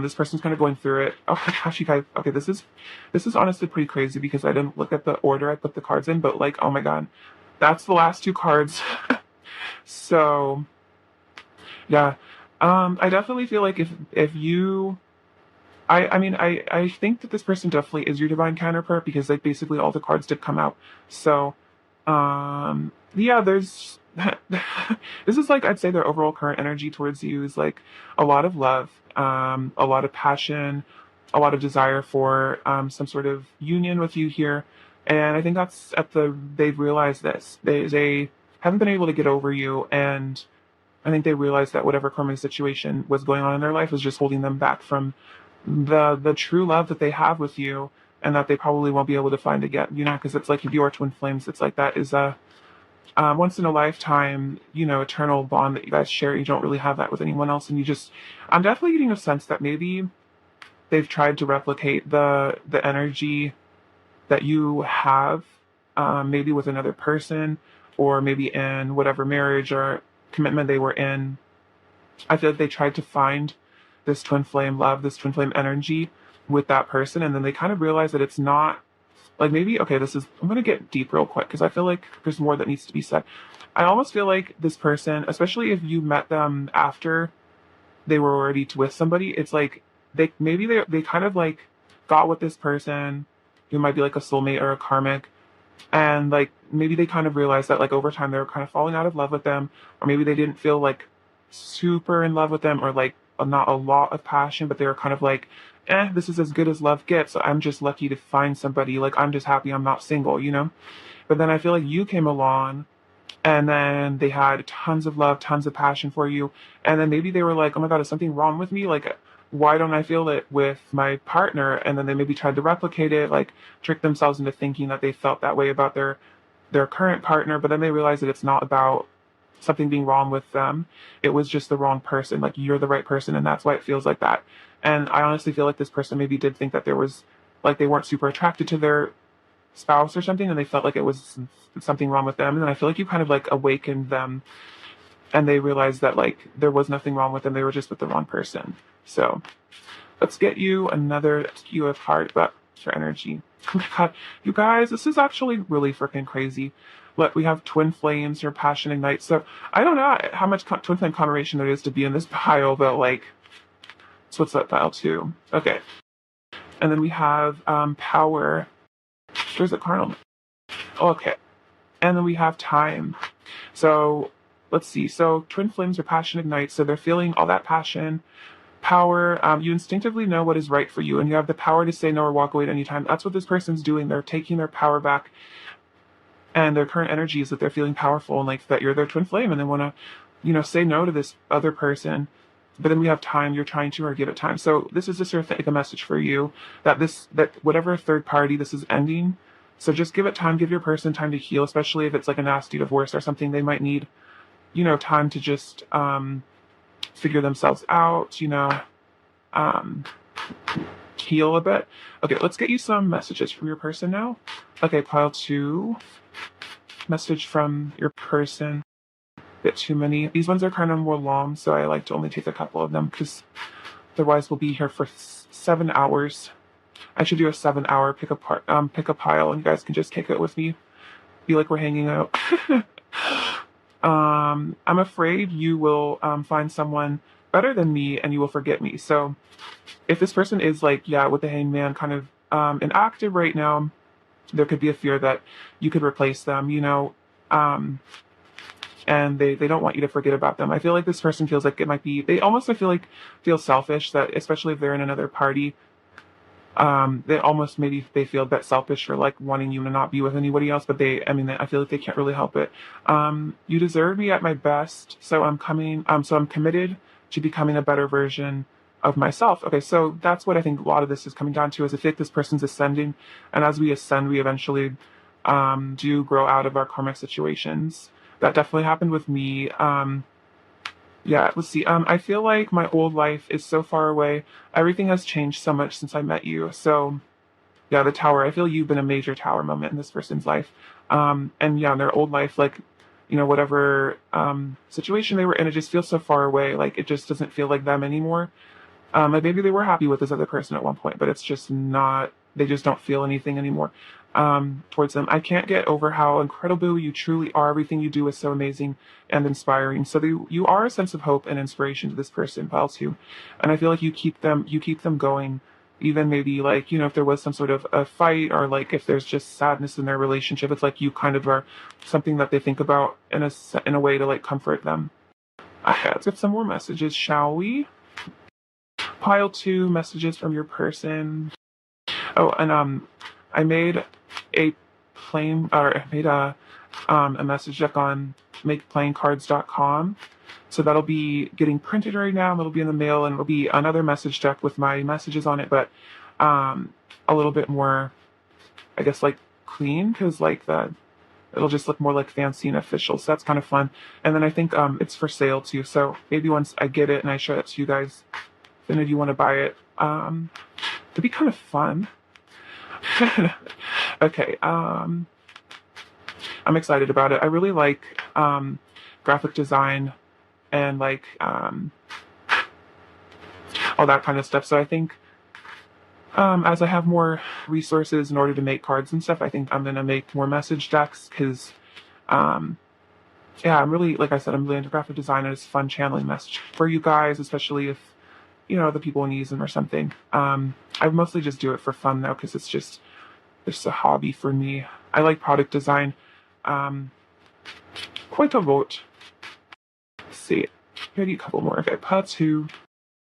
This person's kind of going through it. Oh my gosh, you guys. Okay, this is honestly pretty crazy because I didn't look at the order I put the cards in, but like, oh my god, that's the last two cards. So yeah, I definitely feel like if you I mean, I think that this person definitely is your divine counterpart because like basically all the cards did come out. So, yeah, there's this is like I'd say their overall current energy towards you is like a lot of love, a lot of passion, a lot of desire for some sort of union with you here. And I think that's at they've realized this. They haven't been able to get over you, and I think they realized that whatever karmic situation was going on in their life was just holding them back from the true love that they have with you, and that they probably won't be able to find again. You know, because it's like if you are twin flames, it's like that is a once in a lifetime, you know, eternal bond that you guys share. You don't really have that with anyone else, and you just I'm definitely getting a sense that maybe they've tried to replicate the energy that you have, maybe with another person, or maybe in whatever marriage or commitment they were in. I feel like they tried to find this twin flame love, this twin flame energy with that person, and then they kind of realized that it's not like maybe okay. I'm gonna get deep real quick because I feel like there's more that needs to be said. I almost feel like this person, especially if you met them after they were already with somebody, it's like they kind of like got with this person who might be like a soulmate or a karmic, and like maybe they kind of realized that like over time they were kind of falling out of love with them, or maybe they didn't feel like super in love with them, or like not a lot of passion, but they were kind of like, this is as good as love gets. So I'm just lucky to find somebody. Like I'm just happy I'm not single, you know. But then I feel like you came along, and then they had tons of love, tons of passion for you, and then maybe they were like, oh my god, is something wrong with me? Like why don't I feel it with my partner? And then they maybe tried to replicate it, like trick themselves into thinking that they felt that way about their current partner, but then they realized that it's not about something being wrong with them. It was just the wrong person. Like you're the right person, and that's why it feels like that. And I honestly feel like this person maybe did think that there was like they weren't super attracted to their spouse or something, and they felt like it was something wrong with them. And then I feel like you kind of like awakened them, and they realized that like there was nothing wrong with them. They were just with the wrong person. So let's get you another skew of heart, but for energy. Oh my god, you guys, this is actually really freaking crazy. Look, we have twin flames, your passion ignites. So I don't know how much twin flame combination there is to be in this pile, but like, so what's that pile too? Okay, and then we have power. There's a cardinal. Okay, and then we have time. So let's see. So twin flames, your passion ignites. So they're feeling all that passion. Power, you instinctively know what is right for you, and you have the power to say no or walk away at any time. That's what this person's doing. They're taking their power back, and their current energy is that they're feeling powerful and like that you're their twin flame, and they want to, you know, say no to this other person. But then we have time. You're trying to or give it time. So this is just sort of like a message for you that that whatever third party this is ending. So just give it time. Give your person time to heal, especially if it's like a nasty divorce or something. They might need, you know, time to just figure themselves out, you know, heal a bit. Okay, let's get you some messages from your person now. Okay, pile 2. Message from your person. Bit too many. These ones are kind of more long, so I like to only take a couple of them because otherwise we'll be here for 7 hours. I should do a 7-hour pick a pile, and you guys can just kick it with me. Be like we're hanging out. I'm afraid you will find someone better than me and you will forget me. So if this person is like, yeah, with the hangman kind of inactive right now, there could be a fear that you could replace them, you know, and they don't want you to forget about them. I feel like this person feels like it might be, they almost, I feel like, feel selfish that, especially if they're in another party, They almost maybe they feel a bit selfish for like wanting you to not be with anybody else, but I feel like they can't really help it. You deserve me at my best, so I'm committed to becoming a better version of myself. Okay, so that's what I think a lot of this is coming down to, is I feel like this person's ascending, and as we ascend, we eventually do grow out of our karmic situations. That definitely happened with me. Yeah, let's see. I feel like my old life is so far away. Everything has changed so much since I met you. So, yeah, the tower. I feel you've been a major tower moment in this person's life. And yeah, in their old life, like, whatever situation they were in, it just feels so far away. Like, it just doesn't feel like them anymore. And maybe they were happy with this other person at one point, but it's just not, they just don't feel anything anymore towards them. I can't get over how incredible you truly are. Everything you do is so amazing and inspiring. So you are a sense of hope and inspiration to this person, pal too. And I feel like you keep them going. Even maybe like, if there was some sort of a fight, or like if there's just sadness in their relationship, it's like you kind of are something that they think about in a way to like comfort them. Okay, let's get some more messages, shall we? Pile 2, messages from your person. Oh, and I made a a message deck on makeplayingcards.com. So that'll be getting printed right now, and it'll be in the mail, and it'll be another message deck with my messages on it, but a little bit more, I guess, like clean, because like it'll just look more like fancy and official. So that's kind of fun. And then I think it's for sale too. So maybe once I get it and I show it to you guys, then if you want to buy it, it'd be kind of fun. Okay, I'm excited about it. I really like graphic design and like all that kind of stuff. So I think as I have more resources in order to make cards and stuff, I think I'm gonna make more message decks, because yeah, I'm really, like I said, I'm really into graphic design, and it's fun channeling message for you guys, especially if the people need them or something. I mostly just do it for fun though, because it's a hobby for me. I like product design quite a lot. Let's see. Maybe a couple more. Okay, part 2.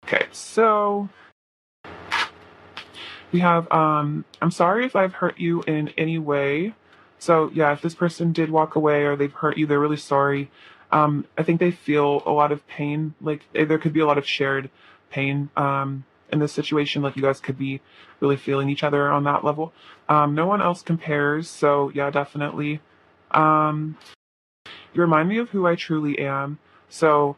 Okay, so we have I'm sorry if I've hurt you in any way. So yeah, if this person did walk away or they've hurt you, they're really sorry. I think they feel a lot of pain. Like there could be a lot of shared pain in this situation. Like you guys could be really feeling each other on that level. No one else compares. So yeah, definitely. You remind me of who I truly am. So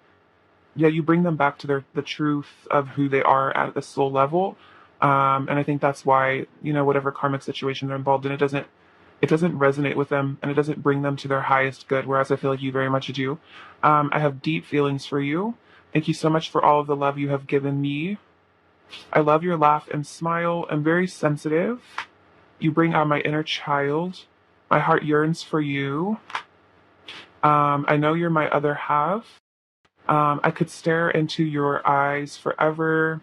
yeah, you bring them back to the truth of who they are at the soul level. And I think that's why, whatever karmic situation they're involved in, it doesn't resonate with them, and it doesn't bring them to their highest good, whereas I feel like you very much do. I have deep feelings for you. Thank you so much for all of the love you have given me. I love your laugh and smile. I'm very sensitive. You bring out my inner child. My heart yearns for you. I know you're my other half. I could stare into your eyes forever.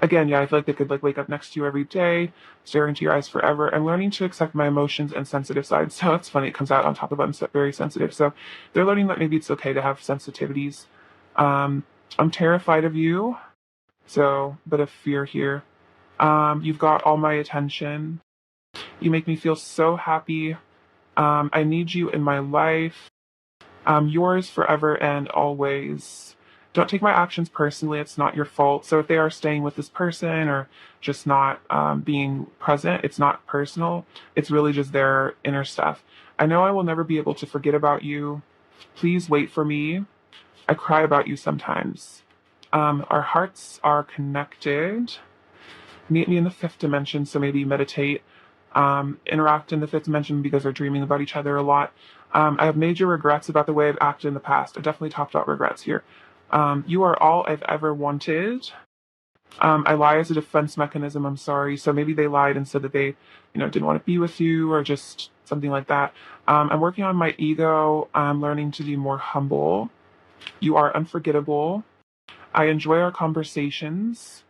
Again, yeah, I feel like they could like wake up next to you every day, stare into your eyes forever. I'm learning to accept my emotions and sensitive sides. So it's funny, it comes out on top of I'm very sensitive. So they're learning that maybe it's okay to have sensitivities. I'm terrified of you. So, bit of fear here. You've got all my attention. You make me feel so happy. I need you in my life. Yours forever and always. Don't take my actions personally. It's not your fault. So if they are staying with this person or just not being present, it's not personal. It's really just their inner stuff. I know I will never be able to forget about you. Please wait for me. I cry about you sometimes. Our hearts are connected. Meet me in the 5th dimension. So maybe meditate, interact in the 5th dimension because they're dreaming about each other a lot. I have major regrets about the way I've acted in the past. I definitely talked about regrets here. You are all I've ever wanted. I lie as a defense mechanism. I'm sorry. So maybe they lied and said that they, didn't want to be with you or just something like that. I'm working on my ego. I'm learning to be more humble. You are unforgettable. I enjoy our conversations.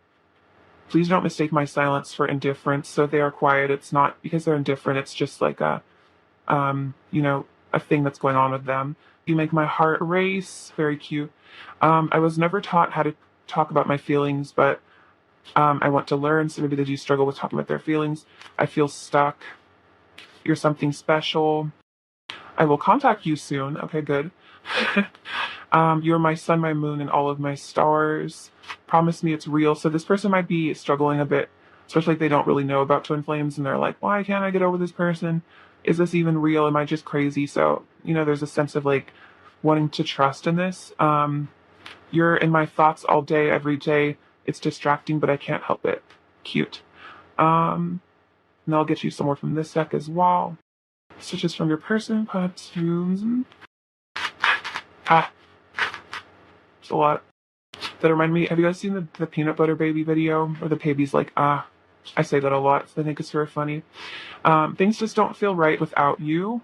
Please don't mistake my silence for indifference. So if they are quiet, it's not because they're indifferent. It's just like a thing that's going on with them. You make my heart race. Very cute. I was never taught how to talk about my feelings, but I want to learn. So maybe they do struggle with talking about their feelings. I feel stuck. You're something special. I will contact you soon. Okay, good. You're my sun, my moon, and all of my stars. Promise me it's real. So this person might be struggling a bit, especially if they don't really know about twin flames and they're like, why can't I get over this person? Is this even real? Am I just crazy? So, there's a sense of like wanting to trust in this. You're in my thoughts all day, every day. It's distracting, but I can't help it. Cute. And I'll get you some more from this deck as well. Such as from your person, cartoons. It's a lot. That remind me, have you guys seen the peanut butter baby video? Or the baby's like, I say that a lot, so I think it's very funny. Things just don't feel right without you.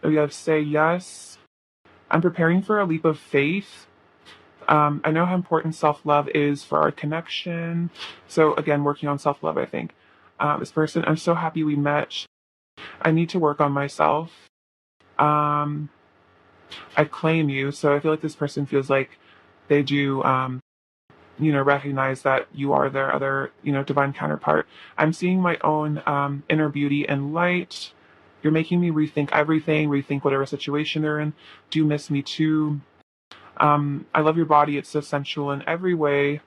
You gotta say yes. I'm preparing for a leap of faith. I know how important self-love is for our connection. So again, working on self-love, I think. This person, I'm so happy we met. I need to work on myself. I claim you. So I feel like this person feels like they do, recognize that you are their other, divine counterpart. I'm seeing my own inner beauty and light. You're making me rethink everything, rethink whatever situation they're in. Do you miss me too? I love your body. It's so sensual in every way.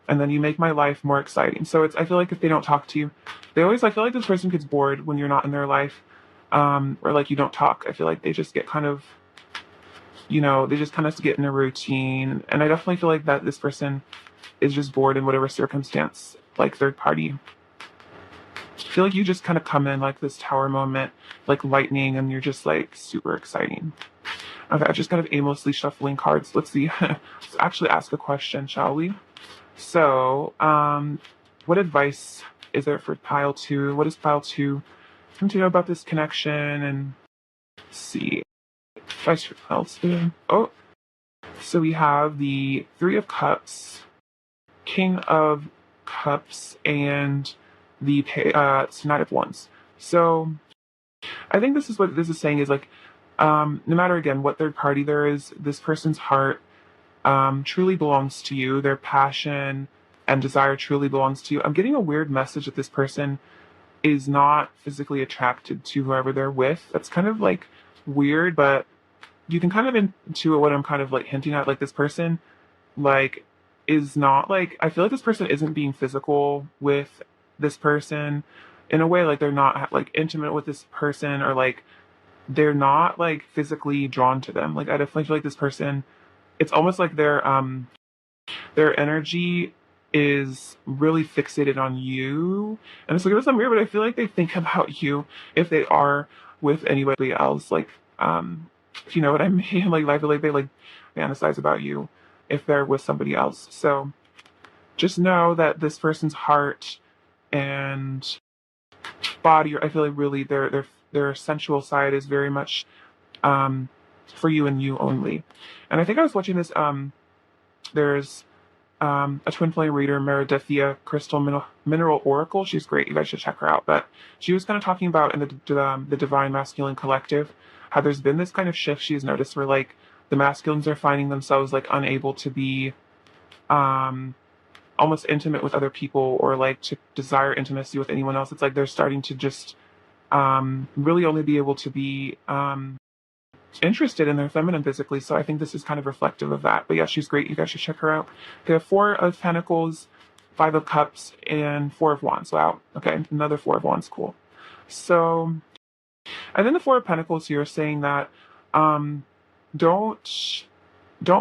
And then you make my life more exciting. So I feel like if they don't talk to you, I feel like this person gets bored when you're not in their life, or like you don't talk. I feel like they just get kind of, they just kind of get in a routine. And I definitely feel like that this person is just bored in whatever circumstance, like third party. I feel like you just kind of come in like this tower moment, like lightning, and you're just like super exciting. Okay, I'm just kind of aimlessly shuffling cards. Let's see. Let's actually ask a question, shall we? So, what advice is there for pile 2? What is pile 2 want to know about this connection? And let's see. Advice for pile 2. Oh, so we have the 3 of Cups, King of Cups, and the Knight of Wands. So, I think this is what this is saying is like, no matter again what third party there is, this person's heart truly belongs to you. Their passion and desire truly belongs to you. I'm getting a weird message that this person is not physically attracted to whoever they're with. That's kind of like weird, but you can kind of intuit what I'm kind of like hinting at. Like this person, like, is not like, I feel like this person isn't being physical with this person in a way. Like they're not like intimate with this person, or like they're not like physically drawn to them. Like I definitely feel like this person, it's almost like their energy is really fixated on you. And it's like, it's weird, but I feel like they think about you if they are with anybody else. Like, if you know what I mean? Like, I feel like they like fantasize about you if they're with somebody else. So just know that this person's heart and body, I feel like really their sensual side is very much for you and you only. And I think I was watching this, there's a twin flame reader, Meredithia Crystal Mineral Oracle. She's great. You guys should check her out. But she was kind of talking about in the Divine Masculine Collective how there's been this kind of shift she's noticed where like the masculines are finding themselves like unable to be almost intimate with other people, or like to desire intimacy with anyone else. It's like they're starting to just really only be able to be interested in their feminine physically. So I think this is kind of reflective of that. But yeah, she's great. You guys should check her out. They have 4 of Pentacles, 5 of Cups, and 4 of Wands. Wow. Okay, another 4 of Wands. Cool. So, and then the 4 of Pentacles here saying that don't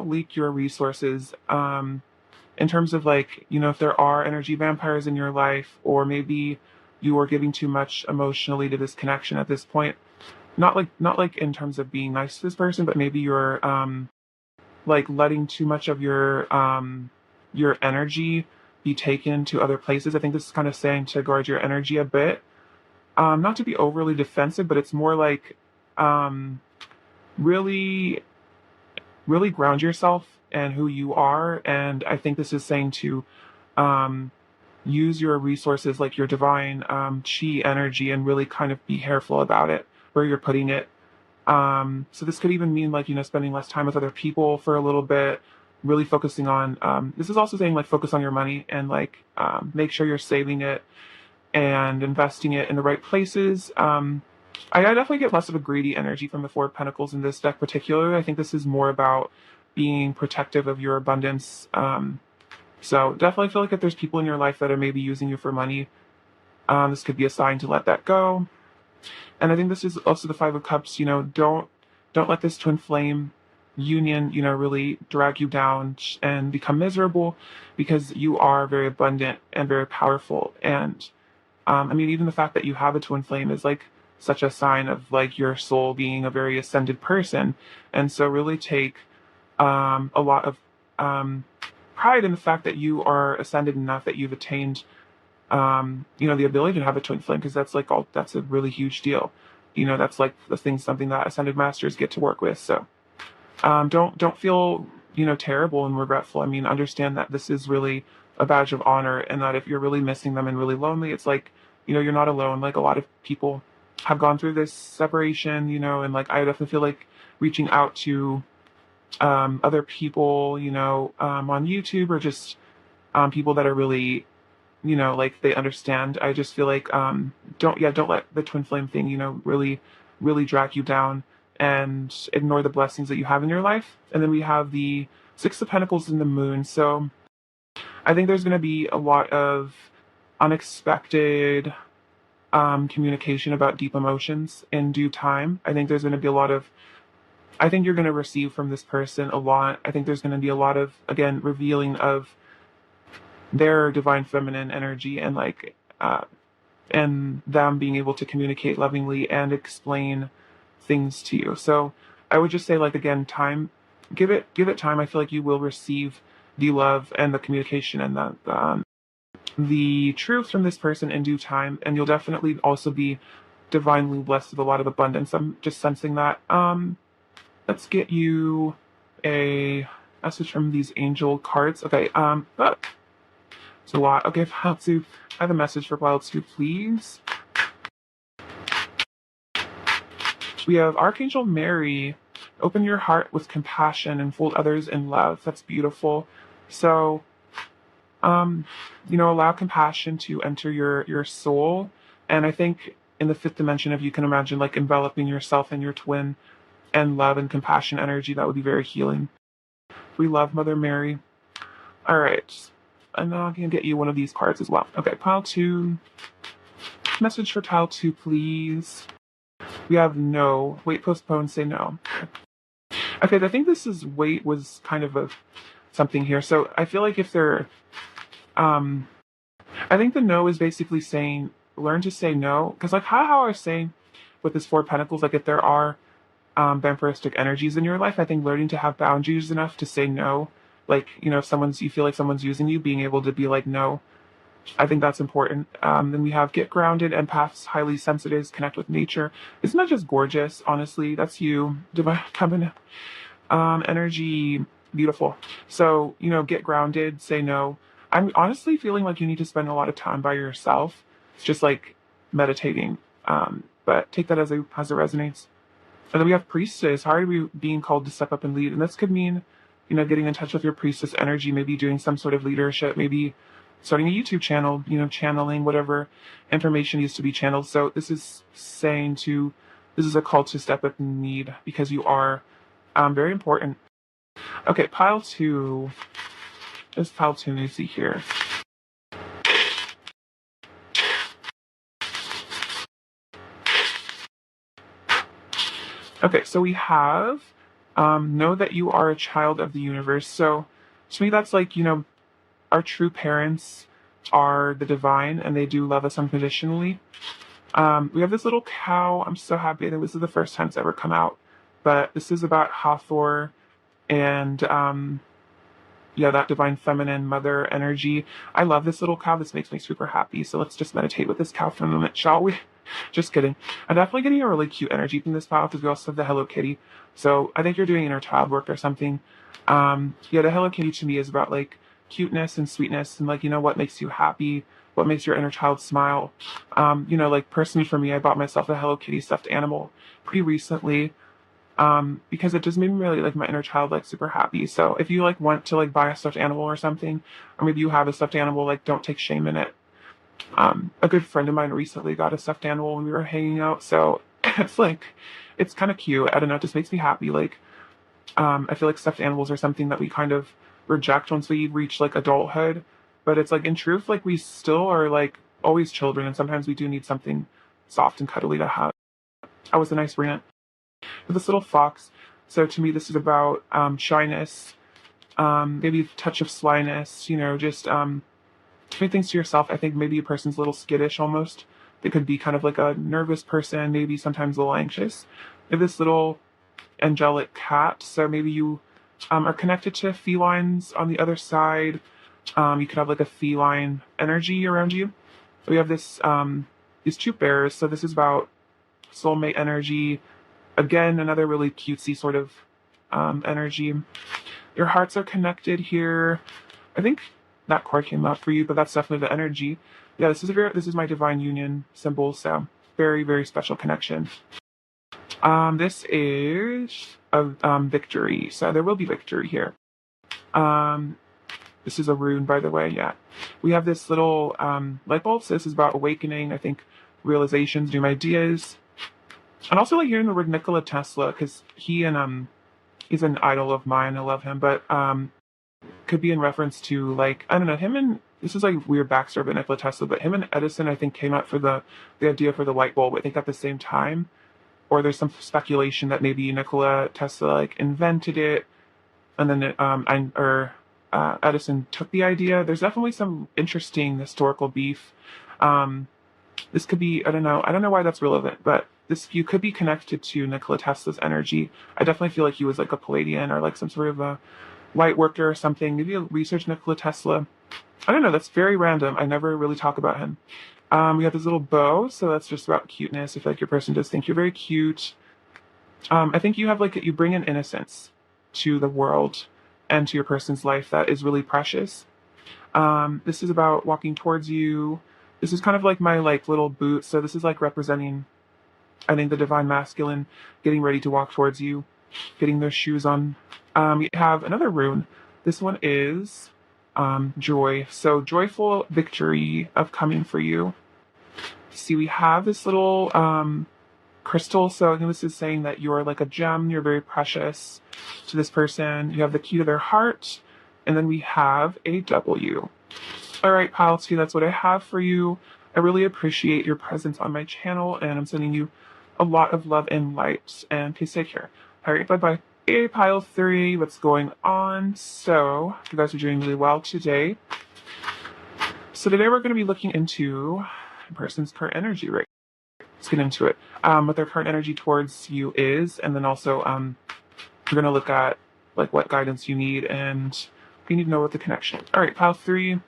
leak your resources in terms of like, if there are energy vampires in your life, or maybe you are giving too much emotionally to this connection at this point. Not like in terms of being nice to this person, but maybe you're like letting too much of your energy be taken to other places. I think this is kind of saying to guard your energy a bit. Not to be overly defensive, but it's more like really, really ground yourself and who you are. And I think this is saying to use your resources, like your divine chi energy, and really kind of be careful about it, where you're putting it. So this could even mean like, spending less time with other people for a little bit, really focusing on, this is also saying like focus on your money and like make sure you're saving it and investing it in the right places. I definitely get less of a greedy energy from the Four of Pentacles in this deck particularly. I think this is more about being protective of your abundance. So definitely feel like if there's people in your life that are maybe using you for money, this could be a sign to let that go. And I think this is also the Five of Cups. Don't let this twin flame union, really drag you down and become miserable, because you are very abundant and very powerful. And I mean, even the fact that you have a twin flame is like such a sign of like your soul being a very ascended person. And so really take a lot of pride in the fact that you are ascended enough that you've attained the ability to have a twin flame, because that's a really huge deal. That's like something that ascended masters get to work with. So don't feel terrible and regretful. I mean, understand that this is really a badge of honor, and that if you're really missing them and really lonely, it's like you're not alone. Like a lot of people have gone through this separation, and like I definitely feel like reaching out to other people, on YouTube, or just people that are really like they understand. I just feel like don't let the twin flame thing really drag you down, and ignore the blessings that you have in your life. And then we have the Six of Pentacles and the Moon. So I think there's going to be a lot of unexpected communication about deep emotions in due time. I think there's going to be I think you're going to receive from this person a lot. I think there's going to be a lot of, again, revealing of their divine feminine energy, and like and them being able to communicate lovingly and explain things to you. So I would just say, like, again, time, give it time. I feel like you will receive the love and the communication and the truth from this person in due time, and you'll definitely also be divinely blessed with a lot of abundance. I'm just sensing that. Let's get you a message from these angel cards. Okay, it's a lot. Okay, pile two. I have a message for pile two, please. We have Archangel Mary. Open your heart with compassion and fold others in love. That's beautiful. So, allow compassion to enter your soul. And I think in the fifth dimension, if you can imagine like enveloping yourself and your twin and love and compassion energy, that would be very healing. We love Mother Mary. All right. And now I can get you one of these cards as well. Okay, pile two. Message for pile two, please. We have no. Wait, postpone, say no. Okay, I think this is wait was kind of something here. So I feel like if they're, I think the no is basically saying learn to say no. Because like how I was saying with this Four of Pentacles, like if there are vampiristic energies in your life, I think learning to have boundaries enough to say no. Like, if you feel like someone's using you, being able to be like, no, I think that's important. Then we have get grounded, empaths, highly sensitives, connect with nature. Isn't that just gorgeous? Honestly, that's you. Divine feminine energy, beautiful. So, get grounded, say no. I'm honestly feeling like you need to spend a lot of time by yourself. It's just like meditating. But take that as it resonates. And then we have priestess. How are we being called to step up and lead? And this could mean, getting in touch with your priestess energy, maybe doing some sort of leadership, maybe starting a YouTube channel, channeling whatever information needs to be channeled. So this is this is a call to step up and lead, because you are very important. Okay, pile two. This pile two, let me see here. Okay, so we have know that you are a child of the universe. So to me, that's like, our true parents are the divine, and they do love us unconditionally. We have this little cow. I'm so happy that this is the first time it's ever come out. But this is about Hathor and that divine feminine mother energy. I love this little cow. This makes me super happy. So let's just meditate with this cow for a moment, shall we? Just kidding. I'm definitely getting a really cute energy from this cow, because we also have the Hello Kitty. So I think you're doing inner child work or something. The Hello Kitty to me is about like cuteness and sweetness, and like, what makes you happy, what makes your inner child smile. Like personally for me, I bought myself a Hello Kitty stuffed animal pretty recently. because it just made me really like my inner child like super happy. So if you like want to like buy a stuffed animal or something, or maybe you have a stuffed animal, like don't take shame in it. A good friend of mine recently got a stuffed animal when we were hanging out, so it's like it's kind of cute. I don't know, it just makes me happy. Like I feel like stuffed animals are something that we kind of reject once we reach like adulthood, but it's like in truth, like we still are like always children, and sometimes we do need something soft and cuddly to have. That was a nice rant. This little fox. So to me, this is about shyness, maybe a touch of slyness. You know, just keeping things to yourself. I think maybe a person's a little skittish almost. They could be kind of like a nervous person, maybe sometimes a little anxious. They have this little angelic cat. So maybe you are connected to felines on the other side. You could have like a feline energy around you. So we have this these two bears. So this is about soulmate energy. Again, another really cutesy sort of energy. Your hearts are connected here. I think that card came up for you, but that's definitely the energy. Yeah, this is my divine union symbol. So very, very special connection. This is a victory. So there will be victory here. This is a rune, by the way. Yeah, we have this little light bulb. So this is about awakening. I think realizations, new ideas, and also like hearing the word Nikola Tesla, because he's an idol of mine. I love him, but could be in reference to like I don't know him and this is like weird backstory about Nikola Tesla, but him and Edison I think came up for the idea for the light bulb. I think at the same time, or there's some speculation that maybe Nikola Tesla like invented it, and then Edison took the idea. There's definitely some interesting historical beef. This could be I don't know why that's relevant, but this you could be connected to Nikola Tesla's energy. I definitely feel like he was like a Palladian or like some sort of a light worker or something. Maybe you'll research Nikola Tesla. I don't know. That's very random. I never really talk about him. We have this little bow, so that's just about cuteness. I feel like your person does think you're very cute. I think you have like you bring an innocence to the world and to your person's life that is really precious. This is about walking towards you. This is kind of like my like little boot. So this is like representing, I think, the divine masculine getting ready to walk towards you, getting their shoes on. We have another rune. This one is joy. So joyful victory of coming for you. See, we have this little crystal. So this is saying that you're like a gem. You're very precious to this person. You have the key to their heart. And then we have a W. All right, pile two, that's what I have for you. I really appreciate your presence on my channel, and I'm sending you a lot of love and light. And please take care. All right, bye-bye. Hey, pile three, what's going on? So, you guys are doing really well today. So today we're going to be looking into a person's current energy, right? Let's get into it. What their current energy towards you is, and then also we're going to look at like what guidance you need, and you need to know what the connection. All right, pile three.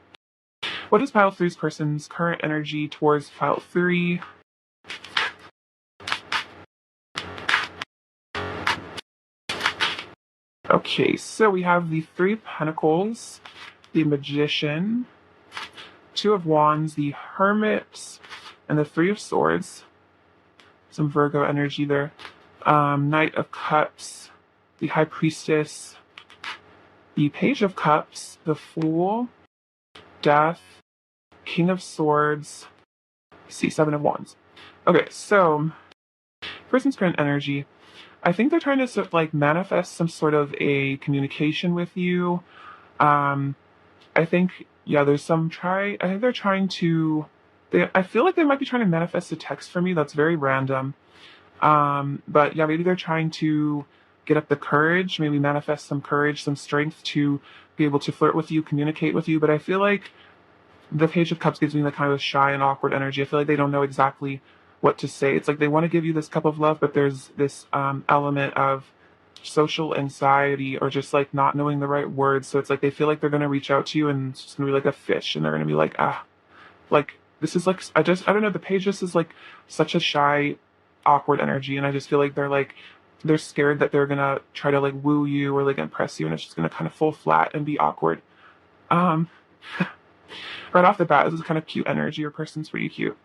What is pile three's person's current energy towards pile three? Okay, so we have the Three of Pentacles, the Magician, Two of Wands, the Hermit, and the Three of Swords. Some Virgo energy there. Knight of Cups, the High Priestess, the Page of Cups, the Fool, Death, King of Swords, Seven of Wands. Okay, so person's current energy. I think they're trying to sort of like manifest some sort of a communication with you. I think there's some I think they're trying to. I feel like they might be trying to manifest a text for me that's very random. But yeah, maybe they're trying to get up the courage, maybe manifest some courage, some strength to be able to flirt with you, communicate with you. But I feel like the Page of Cups gives me the kind of shy and awkward energy. I feel like they don't know exactly what to say. It's like they want to give you this cup of love, but there's this element of social anxiety or just like not knowing the right words. So it's like they feel like they're going to reach out to you and it's just going to be like a fish and they're going to be like, like this is like, I don't know. The Page just is like such a shy, awkward energy. And I just feel like they're scared that they're going to try to like woo you or like impress you. And it's just going to kind of fall flat and be awkward. Right off the bat, this is kind of cute energy. Your person's pretty cute.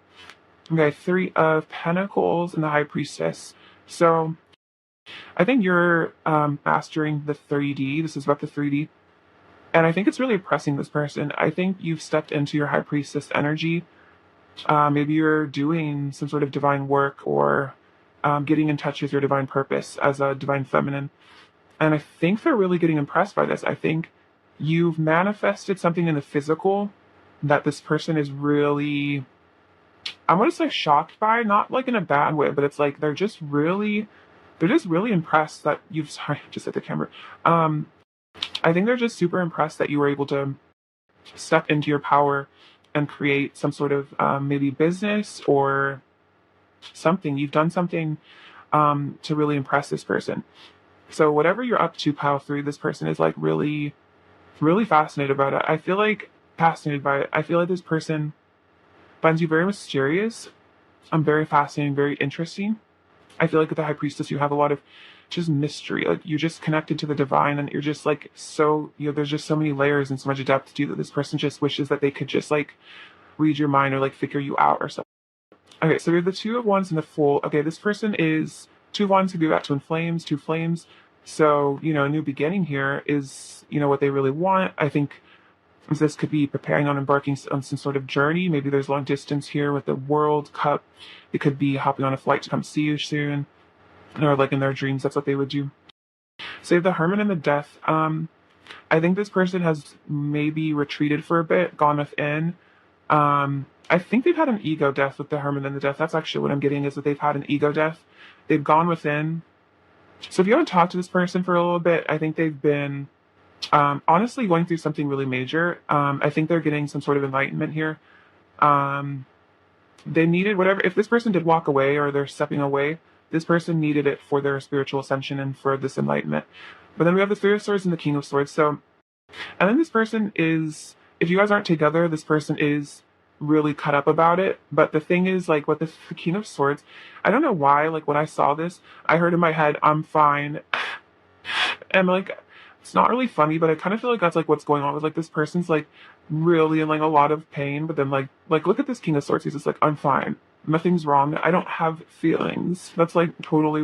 Okay, Three of Pentacles and the High Priestess. So I think you're mastering the 3D. This is about the 3D. And I think it's really oppressing this person. I think you've stepped into your high priestess energy. Maybe you're doing some sort of divine work or getting in touch with your divine purpose as a divine feminine. And I think they're really getting impressed by this. I think you've manifested something in the physical that this person is really, I'm going to say shocked by, not like in a bad way, but it's like they're just really impressed that you've, sorry, just hit the camera. I think they're just super impressed that you were able to step into your power and create some sort of maybe business or something. You've done something to really impress this person. So whatever you're up to, pile 3, this person is like really, really fascinated about it. I feel like fascinated by it. I feel like this person finds you very mysterious. Very fascinating, very interesting. I feel like with the high priestess, you have a lot of just mystery. Like you're just connected to the divine, and you're just like so. There's just so many layers and so much depth to you that this person just wishes that they could just like read your mind or like figure you out or something. Okay, so we have the 2 of Wands and the Fool. Okay, this person is 2 of Wands could be about twin flames, 2 flames. So a new beginning here is what they really want. I think this could be preparing on embarking on some sort of journey. Maybe there's long distance here with the World Cup. It could be hopping on a flight to come see you soon, or like in their dreams, that's what they would do. Save the Hermit and the Death. I think this person has maybe retreated for a bit, gone within. I think they've had an ego death with the Hermit and the Death. That's actually what I'm getting, is that they've had an ego death. They've gone within. So if you haven't talked to this person for a little bit, I think they've been honestly going through something really major. I think they're getting some sort of enlightenment here. They needed whatever, if this person did walk away or they're stepping away, this person needed it for their spiritual ascension and for this enlightenment. But then we have the 3 of Swords and the King of Swords. So, and then this person is, if you guys aren't together, this person is really cut up about it. But the thing is, like, with the King of Swords, I don't know why, like, when I saw this, I heard in my head, I'm fine. And, like, it's not really funny, but I kind of feel like that's, like, what's going on with, like, this person's, like, really in, like, a lot of pain. But then, like, look at this King of Swords. He's just like, I'm fine. Nothing's wrong. I don't have feelings. That's, like, totally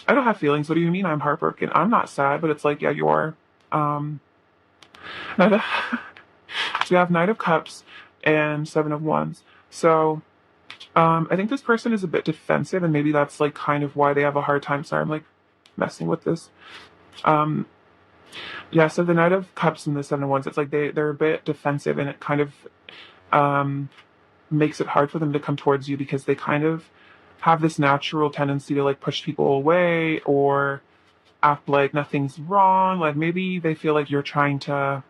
I don't have feelings. What do you mean I'm heartbroken? I'm not sad, but it's like, yeah, you are. So you have Knight of Cups and 7 of Wands. So I think this person is a bit defensive, and maybe that's like kind of why they have a hard time. Sorry, I'm like messing with this. Yeah, so the Knight of Cups and the 7 of Wands, it's like they're a bit defensive, and it kind of makes it hard for them to come towards you because they kind of have this natural tendency to like push people away or act like nothing's wrong. Like maybe they feel like you're trying to,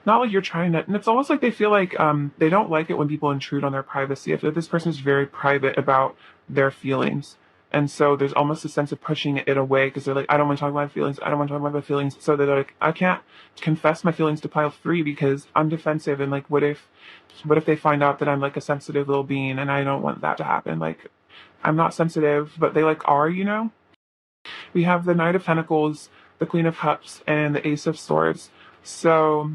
not like you're trying to, and it's almost like they feel like they don't like it when people intrude on their privacy. I feel like this person is very private about their feelings. And so there's almost a sense of pushing it away because they're like, I don't want to talk about my feelings. I don't want to talk about my feelings. So they're like, I can't confess my feelings to pile 3 because I'm defensive. And like, what if they find out that I'm like a sensitive little being, and I don't want that to happen? Like, I'm not sensitive, but they like are, We have the Knight of Pentacles, the Queen of Cups, and the Ace of Swords. So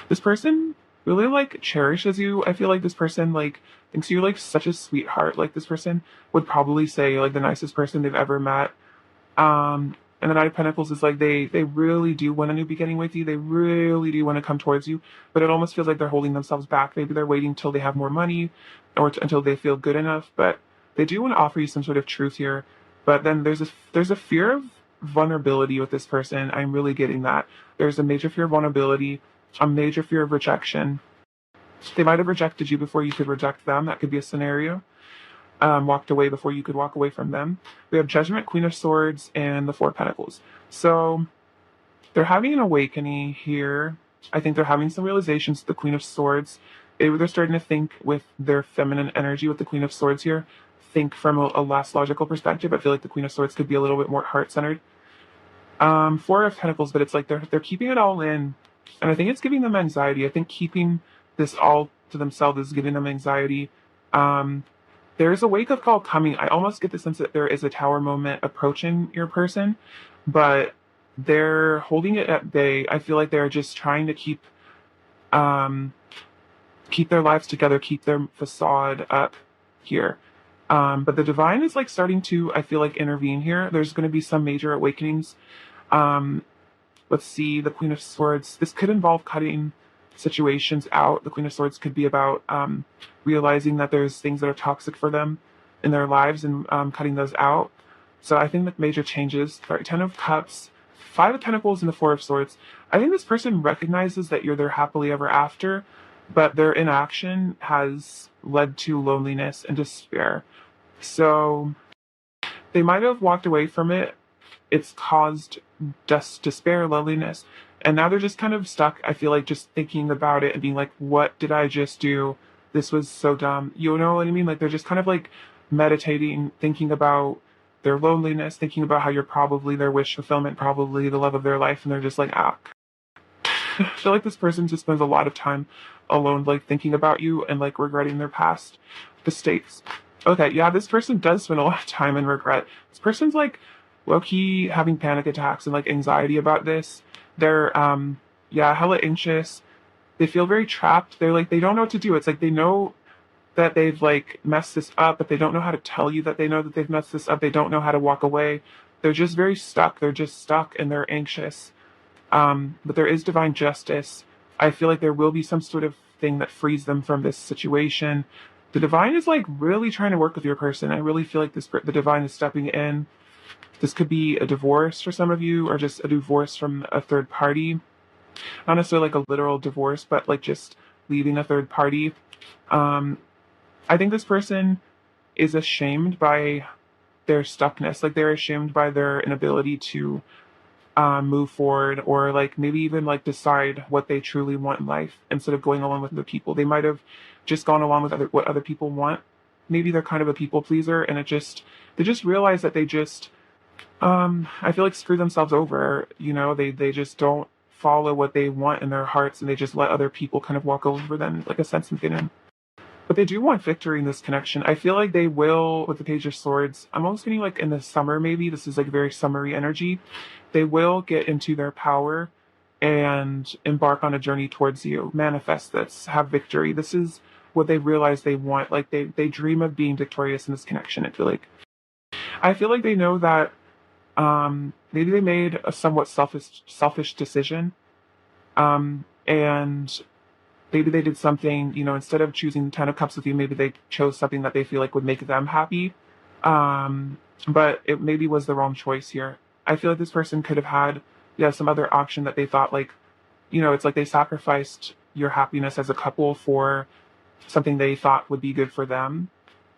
this person really like cherishes you. I feel like this person like thinks you're like such a sweetheart. Like this person would probably say like the nicest person they've ever met. And the Knight of Pentacles is like they really do want a new beginning with you. They really do want to come towards you, but it almost feels like they're holding themselves back. Maybe they're waiting till they have more money or until they feel good enough. But they do want to offer you some sort of truth here. But then there's a fear of vulnerability with this person. I'm really getting that. There's a major fear of vulnerability, a major fear of rejection. They might have rejected you before you could reject them. That could be a scenario. Walked away before you could walk away from them. We have Judgment, Queen of Swords, and the 4 of Pentacles. So they're having an awakening here. I think they're having some realizations. The Queen of Swords, they're starting to think with their feminine energy with the Queen of Swords here. Think from a less logical perspective. I feel like the Queen of Swords could be a little bit more heart-centered. 4 of Pentacles, but it's like they're keeping it all in. And I think it's giving them anxiety. I think keeping this all to themselves is giving them anxiety. There is a wake-up call coming. I almost get the sense that there is a tower moment approaching your person, but they're holding it at bay. I feel like they're just trying to keep their lives together, keep their facade up here. But the divine is like starting to, I feel like, intervene here. There's going to be some major awakenings. Um, let's see, the Queen of Swords. This could involve cutting situations out. The Queen of Swords could be about realizing that there's things that are toxic for them in their lives and cutting those out. So I think that major changes. Sorry, Ten of Cups, Five of Pentacles, and the Four of Swords. I think this person recognizes that you're their happily ever after, but their inaction has led to loneliness and despair. So they might have walked away from it. It's caused despair, loneliness, and now they're just kind of stuck. I feel like just thinking about it and being like, what did I just do? This was so dumb. You know what I mean? Like they're just kind of like meditating, thinking about their loneliness, thinking about how you're probably their wish fulfillment, probably the love of their life, and they're just like, ah. I feel like this person just spends a lot of time alone, like thinking about you and like regretting their past mistakes. Okay, yeah, this person does spend a lot of time in regret. This person's like low-key having panic attacks and like anxiety about this. They're yeah, hella anxious. They feel very trapped. They're like they don't know what to do. It's like they know that they've like messed this up, but they don't know how to tell you that they know that they've messed this up. They don't know how to walk away. They're just very stuck. They're just stuck and they're anxious. But there is divine justice. I feel like there will be some sort of thing that frees them from this situation. The divine is like really trying to work with your person. I really feel like the divine is stepping in. This could be a divorce for some of you, or just a divorce from a third party. Not necessarily like a literal divorce, but like just leaving a third party. I think this person is ashamed by their stuckness. Like they're ashamed by their inability to move forward, or like maybe even like decide what they truly want in life instead of going along with the people. They might have just gone along with what other people want. Maybe they're kind of a people pleaser, and they just realize that they just I feel like screw themselves over. You know, they just don't follow what they want in their hearts, and they just let other people kind of walk over them like a sense of getting. But they do want victory in this connection. I feel like they will with the Page of Swords. I'm almost getting like in the summer, maybe. This is like very summery energy. They will get into their power and embark on a journey towards you. Manifest this, have victory. This is what they realize they want. Like they dream of being victorious in this connection. I feel like they know that maybe they made a somewhat selfish decision. And maybe they did something, you know, instead of choosing the Ten of Cups with you, maybe they chose something that they feel like would make them happy. But it maybe was the wrong choice here. I feel like this person could have had, yeah, some other option that they thought like, you know, it's like they sacrificed your happiness as a couple for something they thought would be good for them.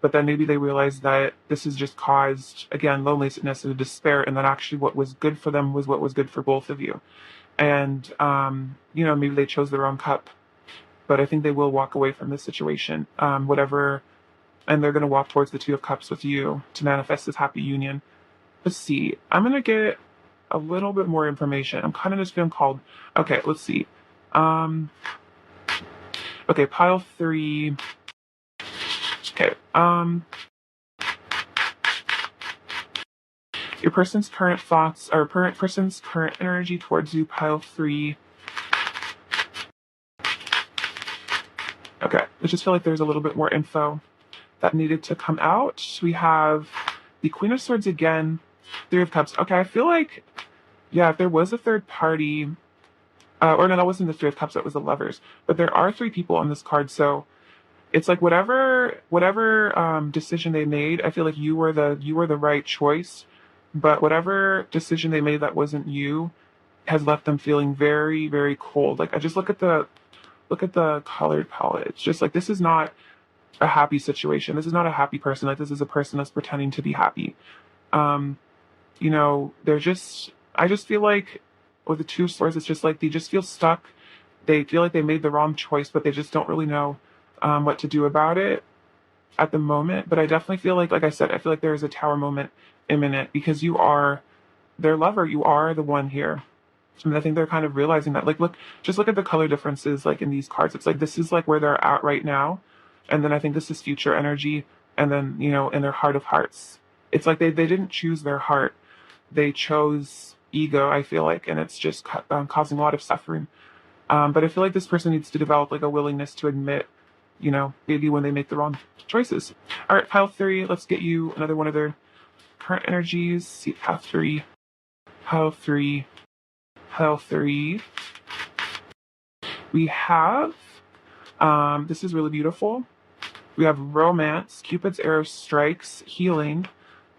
But then maybe they realized that this has just caused, again, loneliness and despair, and that actually what was good for them was what was good for both of you. And, you know, maybe they chose the wrong cup. But I think they will walk away from this situation, whatever, and they're going to walk towards the Two of Cups with you to manifest this happy union. Let's see. I'm going to get a little bit more information. I'm kind of just feeling called. Okay, let's see. Okay, pile 3. Okay. Your person's current thoughts, or person's current energy towards you, pile 3. Okay, I just feel like there's a little bit more info that needed to come out. We have the Queen of Swords again, Three of Cups. Okay, I feel like, yeah, if there was a third party, or no, that wasn't the Three of Cups, that was the Lovers. But there are 3 people on this card, so it's like whatever decision they made, I feel like you were the right choice. But whatever decision they made that wasn't you has left them feeling very, very cold. Like I just look at the colored palette. It's just like this is not a happy situation. This is not a happy person. Like this is a person that's pretending to be happy. You know, I just feel like with the Two of Swords, it's just like they just feel stuck. They feel like they made the wrong choice, but they just don't really know what to do about it at the moment. But I definitely feel like I said, I feel like there is a Tower moment imminent because you are their lover. You are the one here. And I think they're kind of realizing that. Like, just look at the color differences, like in these cards. It's like this is like where they're at right now, and then I think this is future energy, and then you know, in their heart of hearts, it's like they didn't choose their heart, they chose ego. I feel like, and it's just causing a lot of suffering. But I feel like this person needs to develop like a willingness to admit maybe when they make the wrong choices. All right, pile 3, let's get you another one of their current energies. See, pile 3, pile 3, pile 3. We have, this is really beautiful. We have romance, Cupid's arrow strikes, healing.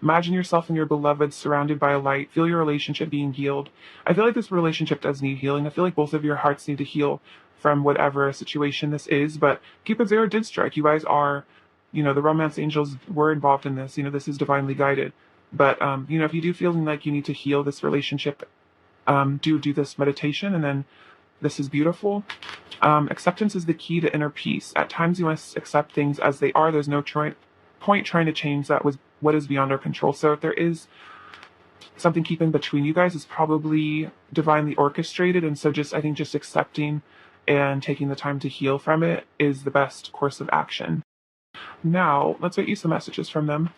Imagine yourself and your beloved surrounded by a light. Feel your relationship being healed. I feel like this relationship does need healing. I feel like both of your hearts need to heal from whatever situation this is. But Cupid's arrow did strike. You guys are, the romance angels were involved in this. This is divinely guided. But, if you do feel like you need to heal this relationship, do this meditation, and then this is beautiful. Acceptance is the key to inner peace. At times you must accept things as they are. There's no point trying to change what is beyond our control. So if there is something keeping between you guys, it's probably divinely orchestrated. And so I think just accepting and taking the time to heal from it is the best course of action. Now, let's write you some messages from them.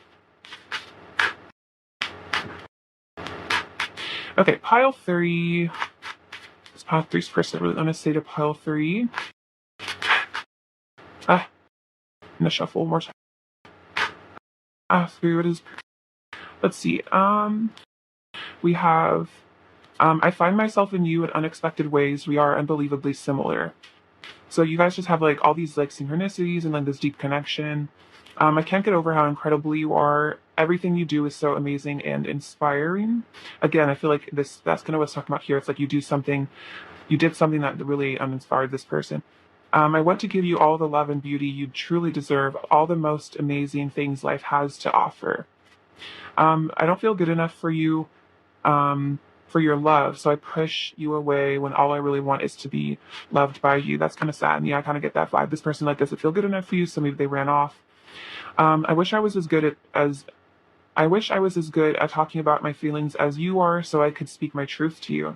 Okay, pile 3. This pile 3's person really want to say to pile 3. I'm gonna shuffle one more time. 3, what is... Let's see. We have... I find myself in you in unexpected ways. We are unbelievably similar. So you guys just have all these synchronicities and this deep connection. I can't get over how incredible you are. Everything you do is so amazing and inspiring. Again, I feel like that's kind of what I was talking about here. It's you did something that really inspired this person. I want to give you all the love and beauty you truly deserve, all the most amazing things life has to offer. I don't feel good enough for you, for your love, so I push you away when all I really want is to be loved by you. That's kind of sad. And yeah, I kind of get that vibe. This person doesn't feel good enough for you, so maybe they ran off. I wish I was as good at talking about my feelings as you are, so I could speak my truth to you.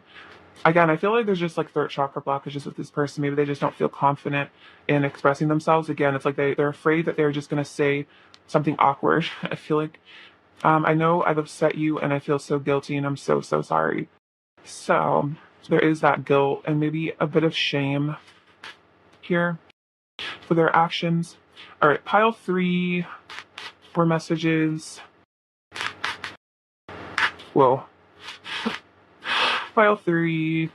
Again, I feel like there's just third chakra blockages with this person. Maybe they just don't feel confident in expressing themselves. Again, it's they're afraid that they're just going to say something awkward. I feel like, I know I've upset you and I feel so guilty and I'm so, so sorry. So there is that guilt and maybe a bit of shame here for their actions. All right, pile 3, 4 messages. Whoa. Pile 3,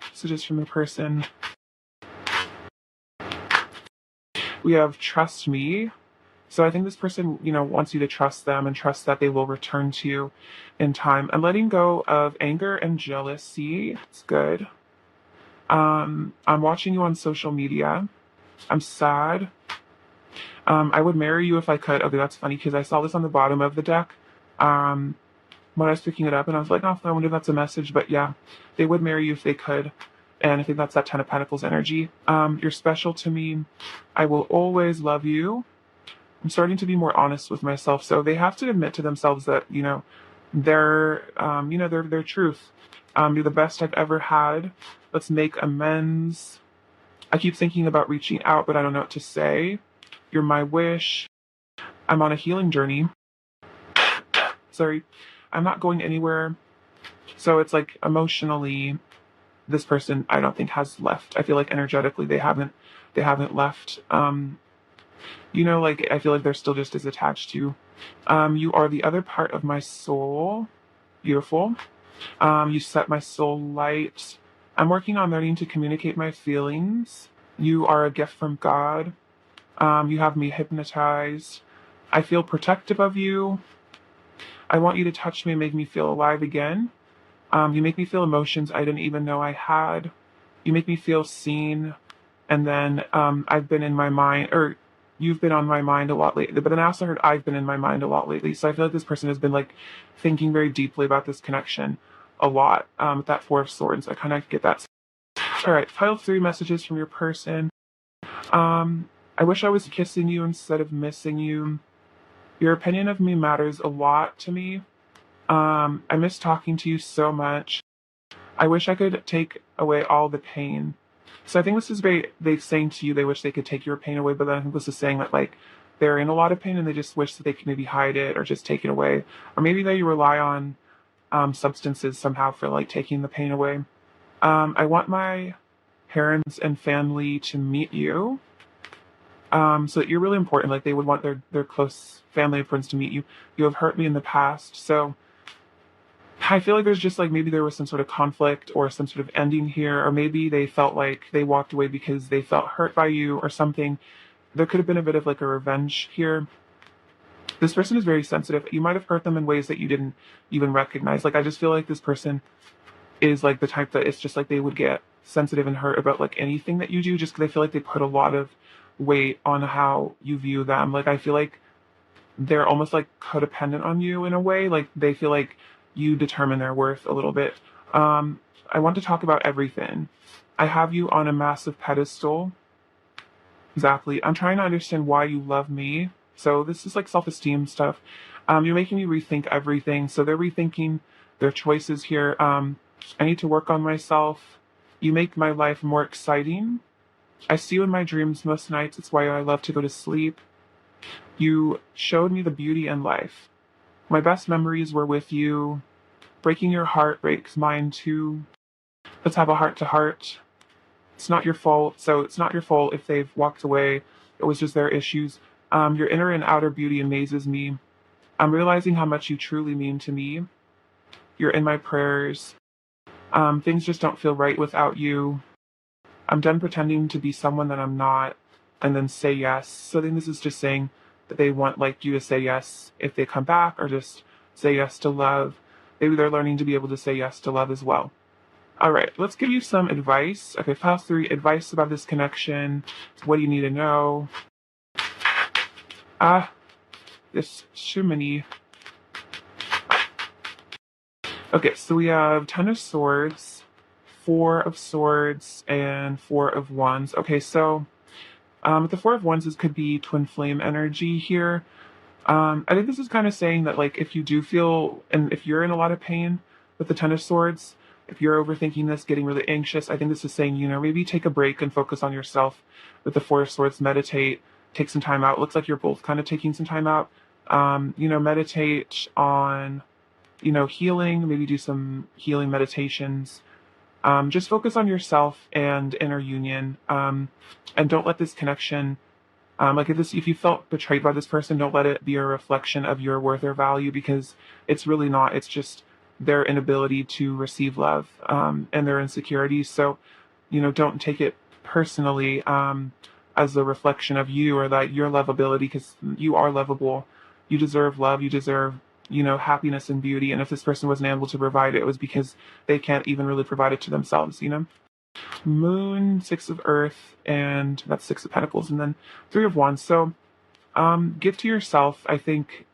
messages from the person. We have trust me. So I think this person, wants you to trust them and trust that they will return to you in time. I'm letting go of anger and jealousy. It's good. I'm watching you on social media. I'm sad. I would marry you if I could. Okay, that's funny because I saw this on the bottom of the deck. When I was picking it up, and I was like, oh, I wonder if that's a message. But yeah, they would marry you if they could. And I think that's that 10 of Pentacles energy. You're special to me. I will always love you. I'm starting to be more honest with myself. So they have to admit to themselves that, their truth. You're the best I've ever had. Let's make amends. I keep thinking about reaching out, but I don't know what to say. You're my wish. I'm on a healing journey. Sorry. I'm not going anywhere. So it's emotionally, this person I don't think has left. I feel like energetically they haven't left. I feel like they're still just as attached to you. You are the other part of my soul. Beautiful. You set my soul light. I'm working on learning to communicate my feelings. You are a gift from God. You have me hypnotized. I feel protective of you. I want you to touch me and make me feel alive again. You make me feel emotions I didn't even know I had. You make me feel seen. And then I've been in my mind, or you've been on my mind a lot lately. But then I also heard I've been in my mind a lot lately. So I feel like this person has been thinking very deeply about this connection a lot. With that 4 of Swords, I kind of get that. All right, pile 3 messages from your person. I wish I was kissing you instead of missing you. Your opinion of me matters a lot to me. I miss talking to you so much. I wish I could take away all the pain. So I think this is they saying to you they wish they could take your pain away, but then I think this is saying that they're in a lot of pain and they just wish that they could maybe hide it or just take it away. Or maybe they rely on substances somehow for taking the pain away. I want my parents and family to meet you. So you're really important. Like they would want their close family and friends to meet you. You have hurt me in the past, so I feel like there's just like maybe there was some sort of conflict or some sort of ending here, or maybe they felt like they walked away because they felt hurt by you or something. There could have been a bit of like a revenge here. This person is very sensitive. You might have hurt them in ways that you didn't even recognize. Like I just feel like this person is like the type that it's just like they would get sensitive and hurt about like anything that you do, just because I feel like they put a lot of weight on how you view them. Like I feel like they're almost like codependent on you in a way. Like they feel like you determine their worth a little bit. I want to talk about everything. I have you on a massive pedestal. Exactly. I'm trying to understand why you love me. So this is like self-esteem stuff. You're making me rethink everything. So they're rethinking their choices here. I need to work on myself. You make my life more exciting. I see you in my dreams most nights. It's why I love to go to sleep. You showed me the beauty in life. My best memories were with you. Breaking your heart breaks mine too. Let's have a heart to heart. It's not your fault. So it's not your fault if they've walked away. It was just their issues. Your inner and outer beauty amazes me. I'm realizing how much you truly mean to me. You're in my prayers. Things just don't feel right without you. I'm done pretending to be someone that I'm not and then say yes. So I think this is just saying that they want like you to say yes if they come back, or just say yes to love. Maybe they're learning to be able to say yes to love as well. All right, let's give you some advice. Okay, pile 3, advice about this connection. What do you need to know? There's too many. Okay, so we have 10 of Swords, 4 of Swords, and 4 of Wands. Okay, so with the 4 of Wands, this could be twin flame energy here. I think this is kind of saying that, like, if you do feel, and if you're in a lot of pain with the Ten of Swords, if you're overthinking this, getting really anxious, I think this is saying, maybe take a break and focus on yourself. With the Four of Swords, meditate, take some time out. It looks like you're both kind of taking some time out. Meditate on, healing, maybe do some healing meditations. Just focus on yourself and inner union. And don't let this connection, if you felt betrayed by this person, don't let it be a reflection of your worth or value, because it's really not. It's just their inability to receive love, and their insecurities. So, don't take it personally, as a reflection of you, or that your lovability, because you are lovable. You deserve love. You deserve, happiness and beauty. And if this person wasn't able to provide it, it was because they can't even really provide it to themselves. Moon, 6 of Earth, and that's 6 of Pentacles, and then 3 of Wands. So, give to yourself, I think,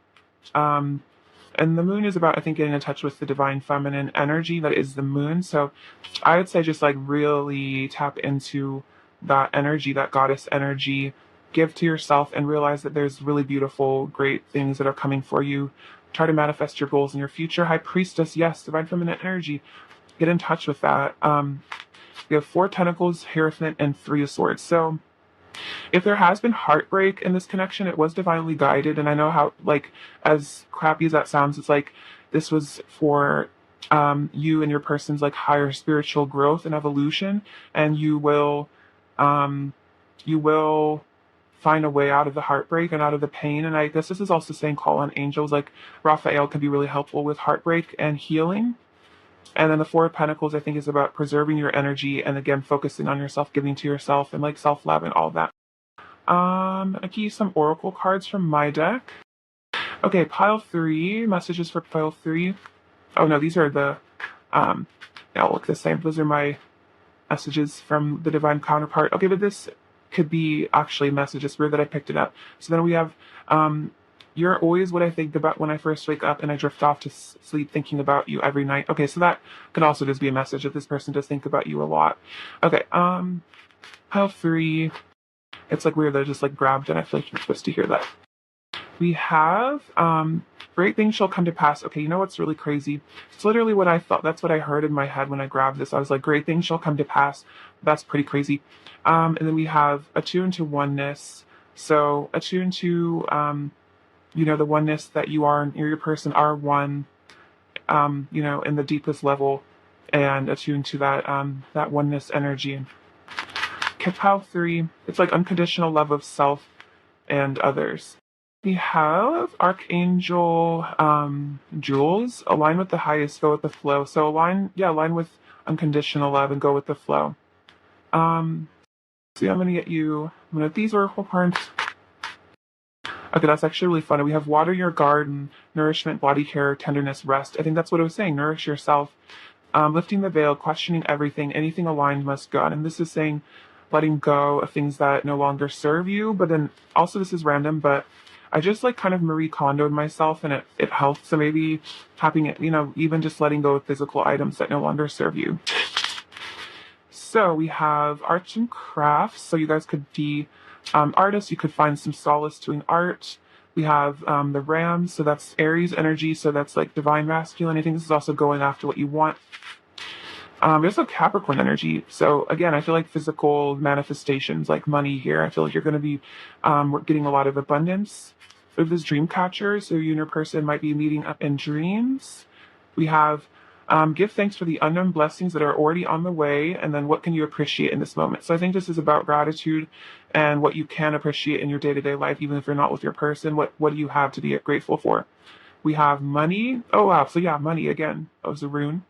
and the moon is about, I think, getting in touch with the divine feminine energy that is the moon. So I would say just like really tap into that energy, that goddess energy, give to yourself, and realize that there's really beautiful, great things that are coming for you. Try to manifest your goals in your future. High Priestess, yes, divine feminine energy. Get in touch with that. We have 4 Tentacles, Hierophant, and 3 of Swords. So if there has been heartbreak in this connection, it was divinely guided. And I know how, like, as crappy as that sounds, it's like this was for you and your person's like higher spiritual growth and evolution, and you will find a way out of the heartbreak and out of the pain. And I guess this is also saying call on angels. Like Raphael can be really helpful with heartbreak and healing. And then the 4 of Pentacles, I think, is about preserving your energy and, again, focusing on yourself, giving to yourself, and like self-love and all that. I give you some oracle cards from my deck. Okay, pile 3, messages for pile 3. Oh no, these are the, they all look the same. Those are my messages from the divine counterpart. Okay, but this could be actually a message. It's weird that I picked it up. So then we have, you're always what I think about when I first wake up, and I drift off to sleep thinking about you every night. Okay, so that could also just be a message that this person does think about you a lot. Okay, pile 3. It's like weird that I just like grabbed it. I feel like you're supposed to hear that. We have, great things shall come to pass. Okay, you know what's really crazy? It's literally what I thought. That's what I heard in my head when I grabbed this. I was like, great things shall come to pass. That's pretty crazy. And then we have attune to oneness. So attune to, the oneness that you are, and your person are one, in the deepest level, and attune to that, that oneness energy. Okay, pile 3. It's like unconditional love of self and others. We have Archangel Jules. Align with the highest, go with the flow. So align with unconditional love and go with the flow. So I'm gonna get you one of these oracle cards. Okay, that's actually really fun. We have water your garden, nourishment, body care, tenderness, rest. I think that's what I was saying. Nourish yourself. Lifting the veil, questioning everything, anything aligned must go. And this is saying letting go of things that no longer serve you. But then also this is random, but I just like kind of Marie Kondoed myself and it helped. So maybe having it, even just letting go of physical items that no longer serve you. So we have arts and crafts. So you guys could be artists. You could find some solace doing art. We have the Ram. So that's Aries energy. So that's like divine masculine. I think this is also going after what you want. There's a Capricorn energy. So again, I feel like physical manifestations like money here. I feel like you're going to be getting a lot of abundance. With this dream catcher, so you and your person might be meeting up in dreams. We have give thanks for the unknown blessings that are already on the way, and then what can you appreciate in this moment? So I think this is about gratitude and what you can appreciate in your day-to-day life, even if you're not with your person. What do you have to be grateful for? We have money. Oh wow, so yeah, money again. That was a rune.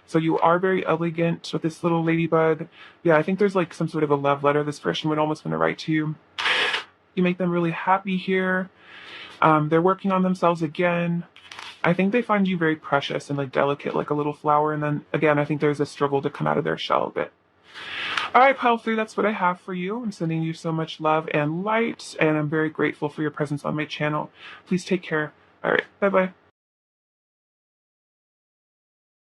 So you are very elegant with this little ladybug. Yeah, I think there's like some sort of a love letter this person would almost want to write to you. You make them really happy here. They're working on themselves again. I think they find you very precious and like delicate, like a little flower. And then again, I think there's a struggle to come out of their shell a bit. All right, pile 3, that's what I have for you. I'm sending you so much love and light, and I'm very grateful for your presence on my channel. Please take care. All right, bye-bye.